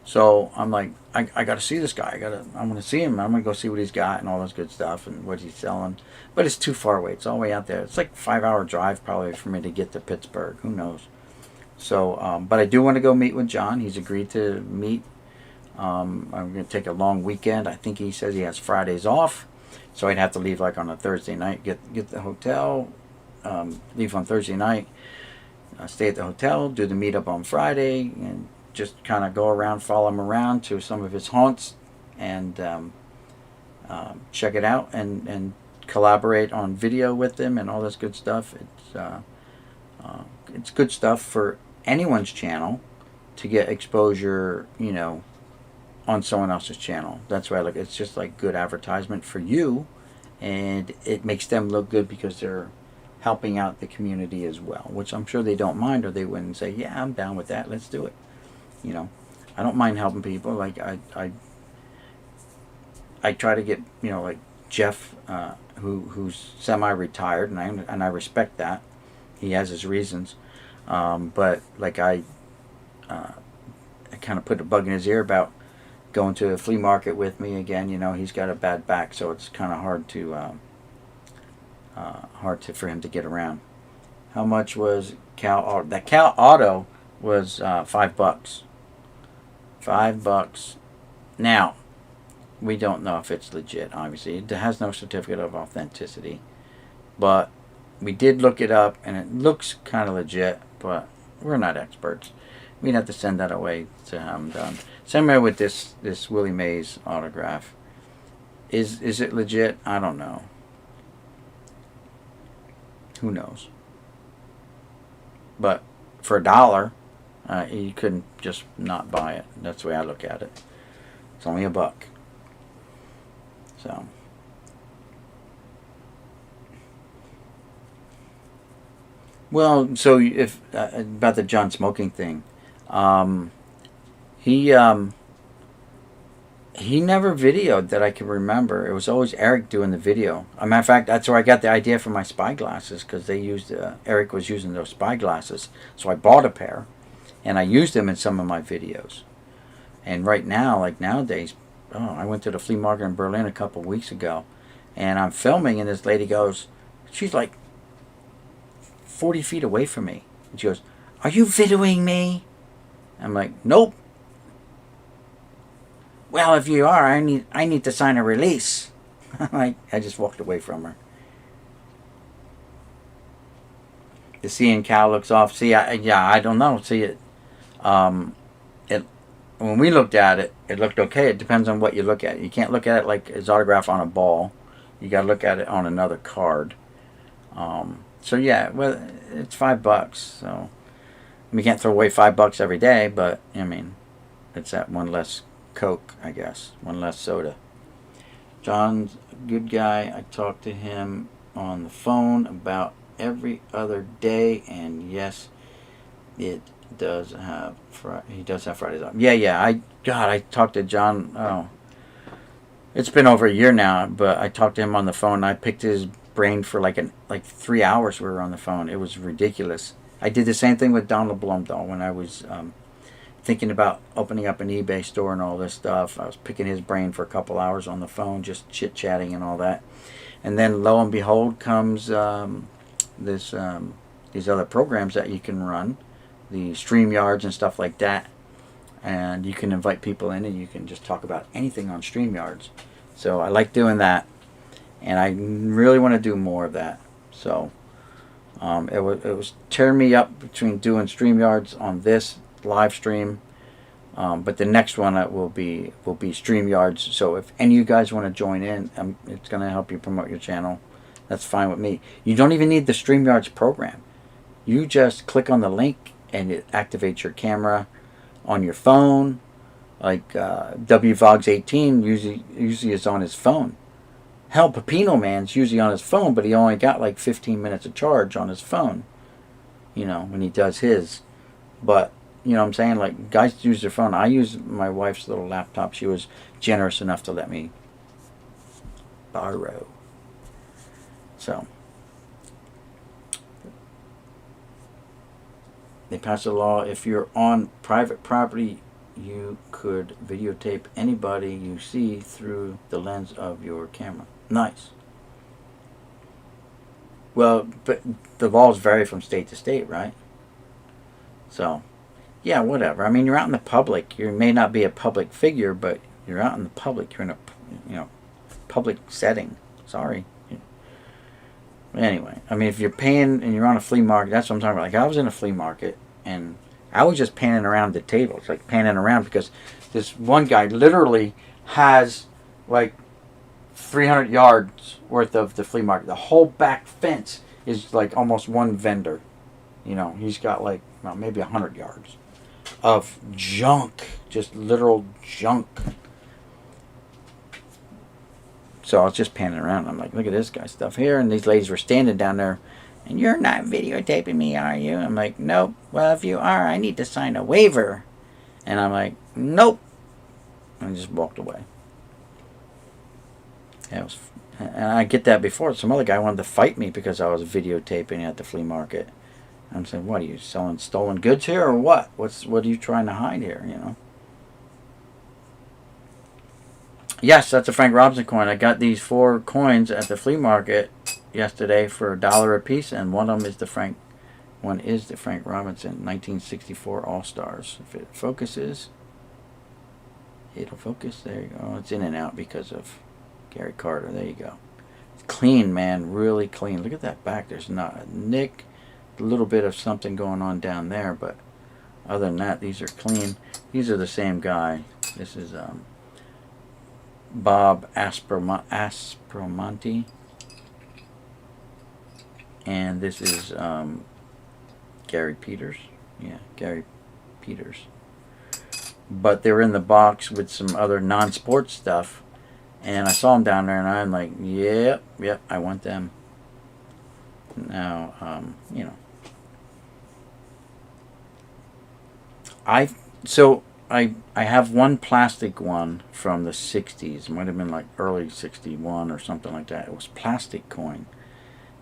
So I'm like, I got to see this guy. I'm going to see him. I'm going to go see what he's got and all this good stuff and what he's selling. But it's too far away. It's all the way out there. It's like a 5-hour drive probably for me to get to Pittsburgh. Who knows? So, but I do want to go meet with John. He's agreed to meet. I'm going to take a long weekend. I think he says he has Fridays off. So I'd have to leave like on a Thursday night, get the hotel, leave on Thursday night, stay at the hotel, do the meetup on Friday, and just kind of go around, follow him around to some of his haunts, and check it out, and collaborate on video with him and all this good stuff. It's good stuff for anyone's channel to get exposure, on someone else's channel. That's why it's just like good advertisement for you, and it makes them look good because they're helping out the community as well, which I'm sure they don't mind, or they wouldn't say, yeah, I'm down with that, let's do it. I don't mind helping people. Like I try to get, like Jeff, who's semi-retired, and I respect that. He has his reasons, but like I kind of put a bug in his ear about going to a flea market with me again. He's got a bad back, so it's kind of hard for him to get around. How much was Cal Auto? That Cal Auto was $5. $5. Now, we don't know if it's legit, obviously. It has no certificate of authenticity. But we did look it up, and it looks kind of legit, but we're not experts. We'd have to send that away to have them done. Same way with this Willie Mays autograph. Is it legit? I don't know. Who knows? But for $1, you couldn't just not buy it. That's the way I look at it. It's only $1. So. Well, so if about the John smoking thing, he never videoed that I can remember. It was always Eric doing the video. As a matter of fact, that's where I got the idea for my spy glasses, because they used Eric was using those spy glasses, so I bought a pair, and I used them in some of my videos. And right now, like nowadays, I went to the flea market in Berlin a couple weeks ago, and I'm filming, and this lady goes, she's like 40 feet away from me, and she goes, "Are you videoing me?" I'm like, nope. Well, if you are, I need to sign a release. I just walked away from her. The CN cow looks off. See, I don't know. See it. It when we looked at it, it looked okay. It depends on what you look at. You can't look at it like it's autographed on a ball. You got to look at it on another card. So yeah, well, it's $5. So we can't throw away $5 every day, but I mean, it's that one less Coke, I guess, one less soda. John's a good guy. I talked to him on the phone about every other day, and yes, it does have he does have Fridays off. Yeah. I talked to John. Oh, it's been over a year now, but I talked to him on the phone. I picked his brain for like 3 hours. We were on the phone. It was ridiculous. I did the same thing with Donald Blumdahl when I was thinking about opening up an eBay store and all this stuff. I was picking his brain for a couple hours on the phone, just chit chatting and all that. And then lo and behold comes these other programs that you can run, the StreamYards and stuff like that. And you can invite people in and you can just talk about anything on StreamYards. So I like doing that, and I really want to do more of that. So it was tearing me up between doing StreamYards on this live stream, but the next one will be StreamYards. So if any of you guys want to join in, it's going to help you promote your channel. That's fine with me. You don't even need the StreamYards program. You just click on the link and it activates your camera on your phone. Like WVogs18 usually is on his phone. Hell, Pepino Man's usually on his phone, but he only got like 15 minutes of charge on his phone, when he does his. But you know what I'm saying? Like, guys use their phone. I use my wife's little laptop. She was generous enough to let me borrow. So, they passed a law. If you're on private property, you could videotape anybody you see through the lens of your camera. Nice. Well, but the laws vary from state to state, right? So, yeah, whatever. I mean, you're out in the public. You may not be a public figure, but you're out in the public. You're in a, public setting. Sorry. Anyway, I mean, if you're paying and you're on a flea market, that's what I'm talking about. Like, I was in a flea market, and I was just panning around the tables, like panning around, because this one guy literally has like 300 yards worth of the flea market. The whole back fence is like almost one vendor. He's got like maybe 100 yards of junk, just literal junk. So I was just panning around. I'm like, look at this guy's stuff here. And these ladies were standing down there. And you're not videotaping me, are you? I'm like, nope. Well, if you are, I need to sign a waiver. And I'm like, nope. And I just walked away. And I get that before. Some other guy wanted to fight me because I was videotaping at the flea market. I'm saying, what, are you selling stolen goods here or what? What are you trying to hide here, Yes, that's a Frank Robinson coin. I got these 4 coins at the flea market yesterday for $1 a piece, and one is the Frank Robinson 1964 All-Stars. If it focuses, it'll focus. There you go. It's in and out because of Gary Carter. There you go. It's clean, man. Really clean. Look at that back. There's not a nick. A little bit of something going on down there, but other than that, these are clean. These are the same guy. This is Bob Aspromonte, and this is Gary Peters. Yeah, Gary Peters. But they were in the box with some other non-sports stuff, and I saw them down there, and I'm like, yep, I want them. Now, I have one plastic one from the 60s. It might have been like early 61 or something like that. It was plastic coin.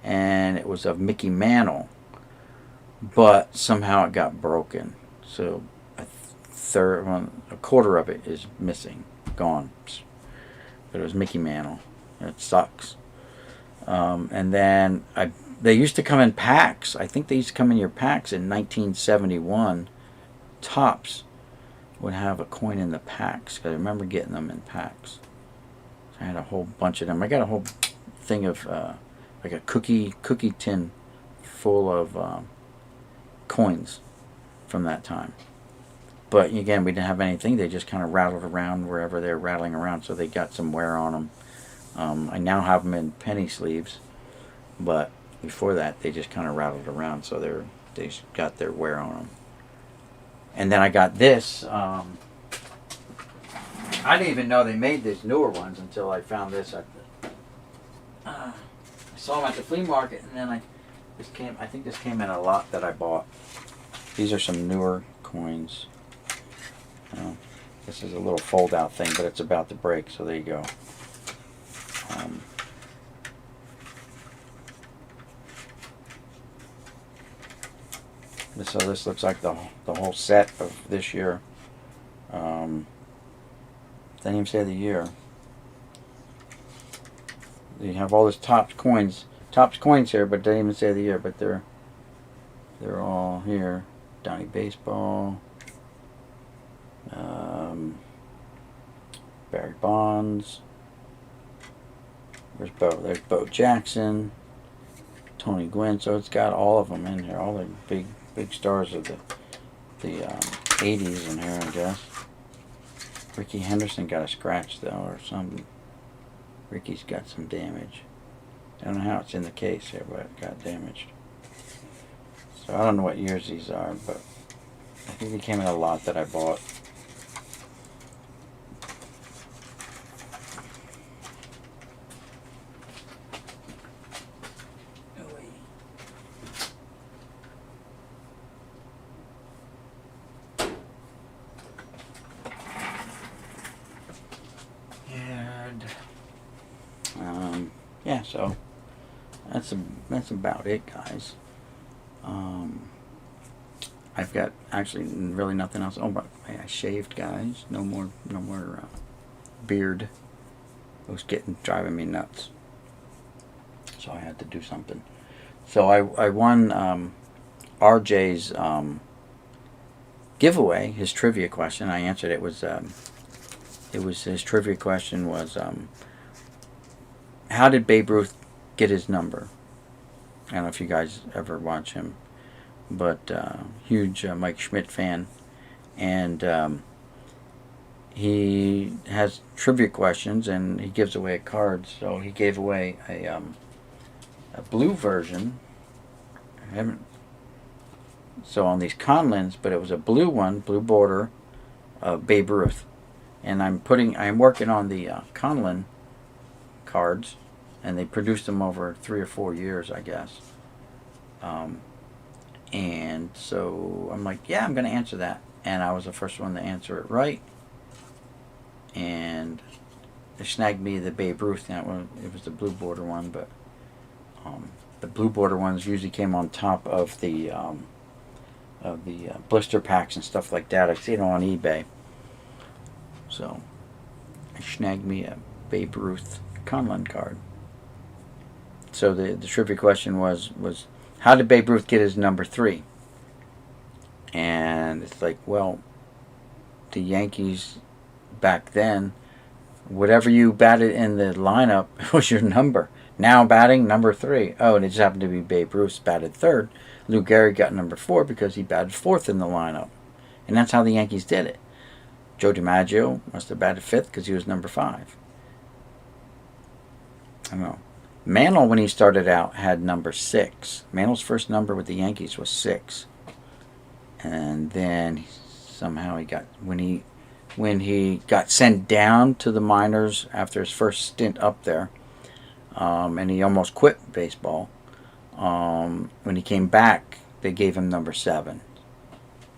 And it was of Mickey Mantle. But somehow it got broken. So a quarter of it is missing. Gone. But it was Mickey Mantle. It sucks. And then they used to come in packs. I think they used to come in your packs in 1971. Tops. would have a coin in the packs. 'Cause I remember getting them in packs. So I had a whole bunch of them. I got a whole thing of like a cookie tin full of coins from that time. But again, we didn't have anything. They just kind of rattled around wherever they're rattling around, so they got some wear on them. I now have them in penny sleeves, but before that, they just kind of rattled around, so they got their wear on them. And then I got this. I didn't even know they made these newer ones until I found this at the. I saw them at the flea market, and then I think this came in a lot that I bought. These are some newer coins. This is a little fold-out thing, but it's about to break, so there you go. So this looks like the whole set of this year. Didn't even say the year. You have all this Topps coins here, but didn't even say the year. But they're all here. Donnie Baseball. Barry Bonds. There's Bo Jackson. Tony Gwynn. So it's got all of them in here. All the big stars of the 80s in here, I guess. Ricky Henderson got a scratch though, or something. Ricky's got some damage. I don't know how it's in the case here, but it got damaged. So I don't know what years these are, but I think they came in a lot that I bought. Yeah, so that's about it, guys. I've got actually really nothing else. Oh, but I shaved, guys. No more beard. It was driving me nuts. So I had to do something. So I won RJ's giveaway. His trivia question. I answered it. His trivia question was. How did Babe Ruth get his number? I don't know if you guys ever watch him, but huge Mike Schmidt fan, and he has trivia questions and he gives away cards. So he gave away a blue version. So on these Conlins, but it was a blue one, blue border of Babe Ruth, and I'm working on the Conlin cards, and they produced them over 3 or 4 years, I guess. And so I'm like, yeah, I'm going to answer that. And I was the first one to answer it right. And they snagged me the Babe Ruth. Now, it was the blue border one, but the blue border ones usually came on top of the blister packs and stuff like that. I see it on eBay. So I snagged me a Babe Ruth Conlin card. So the trivia question was how did Babe Ruth get his number 3? And it's like, well, the Yankees back then, whatever you batted in the lineup was your number. Now batting number 3. Oh, and it just happened to be Babe Ruth batted 3rd. Lou Gehrig got number 4 because he batted 4th in the lineup. And that's how the Yankees did it. Joe DiMaggio must have batted 5th because he was number 5. I don't know. Mantle, when he started out, had number 6. Mantle's first number with the Yankees was 6. And then somehow he got, when he got sent down to the minors after his first stint up there, and he almost quit baseball, when he came back, they gave him number 7.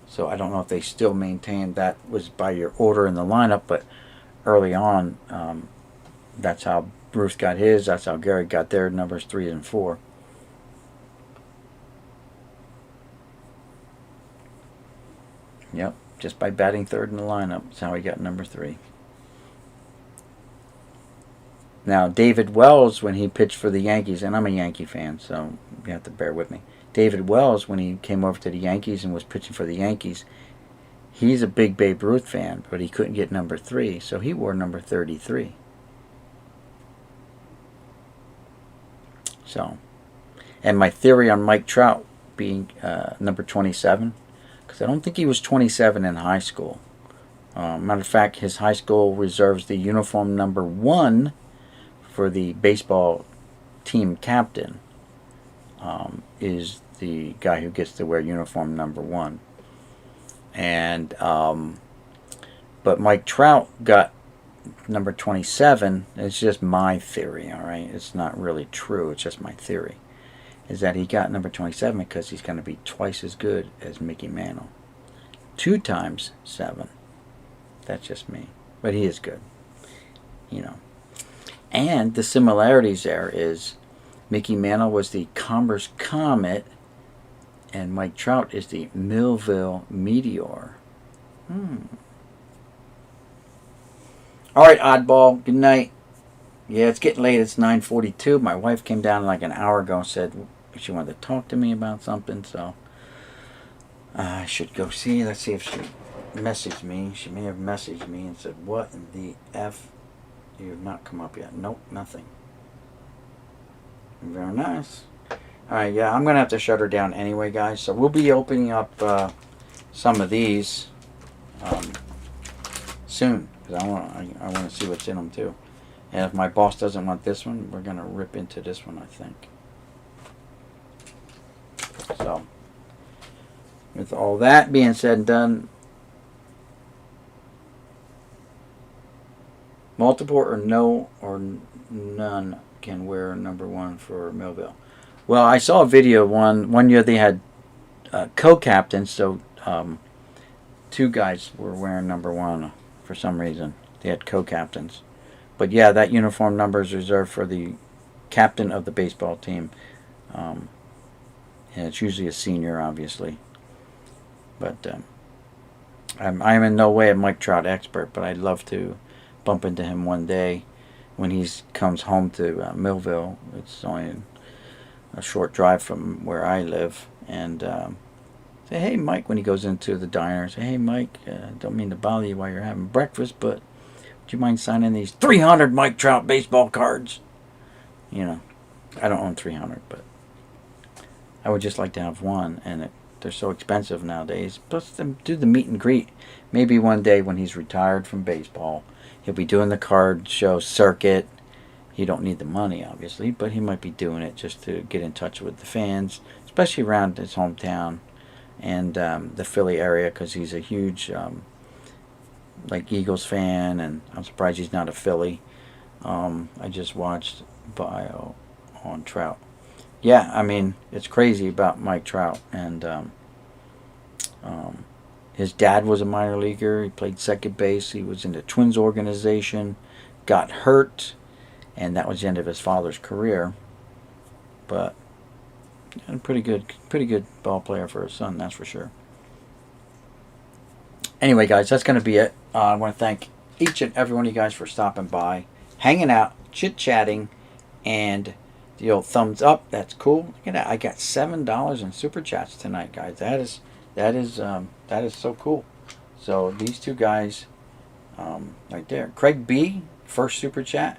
So I don't know if they still maintain that was by your order in the lineup, but early on, that's how Ruth got his. That's how Gehrig got their numbers 3 and 4. Yep, just by batting 3rd in the lineup. That's how he got number 3. Now, David Wells, when he pitched for the Yankees, and I'm a Yankee fan, so you have to bear with me. David Wells, when he came over to the Yankees and was pitching for the Yankees, He's a big Babe Ruth fan, but he couldn't get number 3, so he wore number 33. So, and my theory on Mike Trout being number 27, because I don't think he was 27 in high school. Matter of fact, his high school reserves the uniform number 1 for the baseball team captain. Is the guy who gets to wear uniform number 1. And but Mike Trout got number 27. It's just my theory, all right? It's not really true. It's just my theory. Is that he got number 27 because he's going to be twice as good as Mickey Mantle. 2 times 7. That's just me. But he is good. You know. And the similarities there is Mickey Mantle was the Commerce Comet and Mike Trout is the Millville Meteor. Alright, oddball. Good night. Yeah, it's getting late. It's 9:42. My wife came down like an hour ago and said she wanted to talk to me about something, so I should go see. Let's see if she messaged me. She may have messaged me and said, "What in the F? You have not come up yet." Nope, nothing. Very nice. Alright, yeah, I'm going to have to shut her down anyway, guys. So we'll be opening up some of these soon. Because I want to see what's in them, too. And if my boss doesn't want this one, we're going to rip into this one, I think. So, with all that being said and done, multiple or no or none can wear number 1 for Millville. Well, I saw a video one year they had co-captains, so 2 guys were wearing number 1 for some reason. They had co-captains. But yeah, that uniform number is reserved for the captain of the baseball team. And it's usually a senior, obviously. But I'm in no way a Mike Trout expert, but I'd love to bump into him one day when he comes home to Millville. It's only a short drive from where I live. And say, "Hey, Mike," when he goes into the diner. Say, "Hey, Mike, don't mean to bother you while you're having breakfast, but would you mind signing these 300 Mike Trout baseball cards?" You know, I don't own 300, but I would just like to have one, and they're so expensive nowadays. Plus, do the meet and greet. Maybe one day when he's retired from baseball, he'll be doing the card show circuit. He don't need the money, obviously, but he might be doing it just to get in touch with the fans, especially around his hometown and the Philly area, because he's a huge like Eagles fan, and I'm surprised he's not a Philly. I just watched bio on Trout. Yeah, I mean, it's crazy about Mike Trout. And his dad was a minor leaguer. He played second base. He was in the Twins organization. Got hurt, and that was the end of his father's career. But a pretty good ball player for his son, that's for sure. Anyway, guys, that's going to be it. I want to thank each and every one of you guys for stopping by, hanging out, chit-chatting, and the old thumbs up. That's cool. Look at that. I got $7 in super chats tonight, guys. That is so cool. So these 2 guys right there, Craig B, first super chat,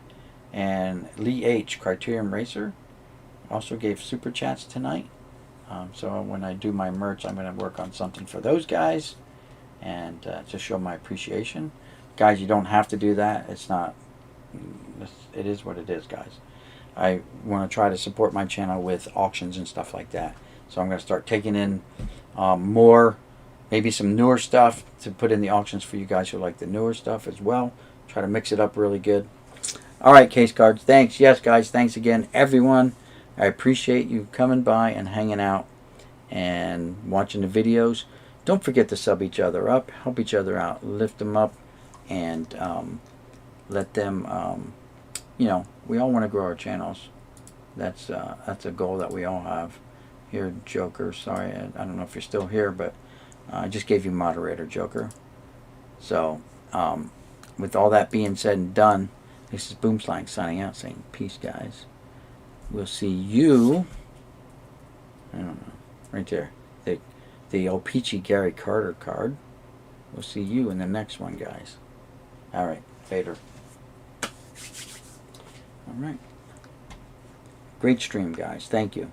and Lee H, Criteriumracer, also gave super chats tonight. So when I do my merch, I'm going to work on something for those guys, and to show my appreciation. Guys, you don't have to do that. It's not. It is what it is, guys. I want to try to support my channel with auctions and stuff like that. So I'm going to start taking in more, maybe some newer stuff to put in the auctions for you guys who like the newer stuff as well. Try to mix it up really good. Alright, Case Cards. Thanks. Yes, guys. Thanks again, everyone. I appreciate you coming by and hanging out and watching the videos. Don't forget to sub each other up. Help each other out. Lift them up. And let them... you know, we all want to grow our channels. That's a goal that we all have. Here, Joker. Sorry, I don't know if you're still here, but I just gave you moderator, Joker. So, with all that being said and done, this is Boomslang signing out, saying peace, guys. We'll see you. I don't know, right there. The old Peachy Gary Carter card. We'll see you in the next one, guys. All right, later. All right. Great stream, guys. Thank you.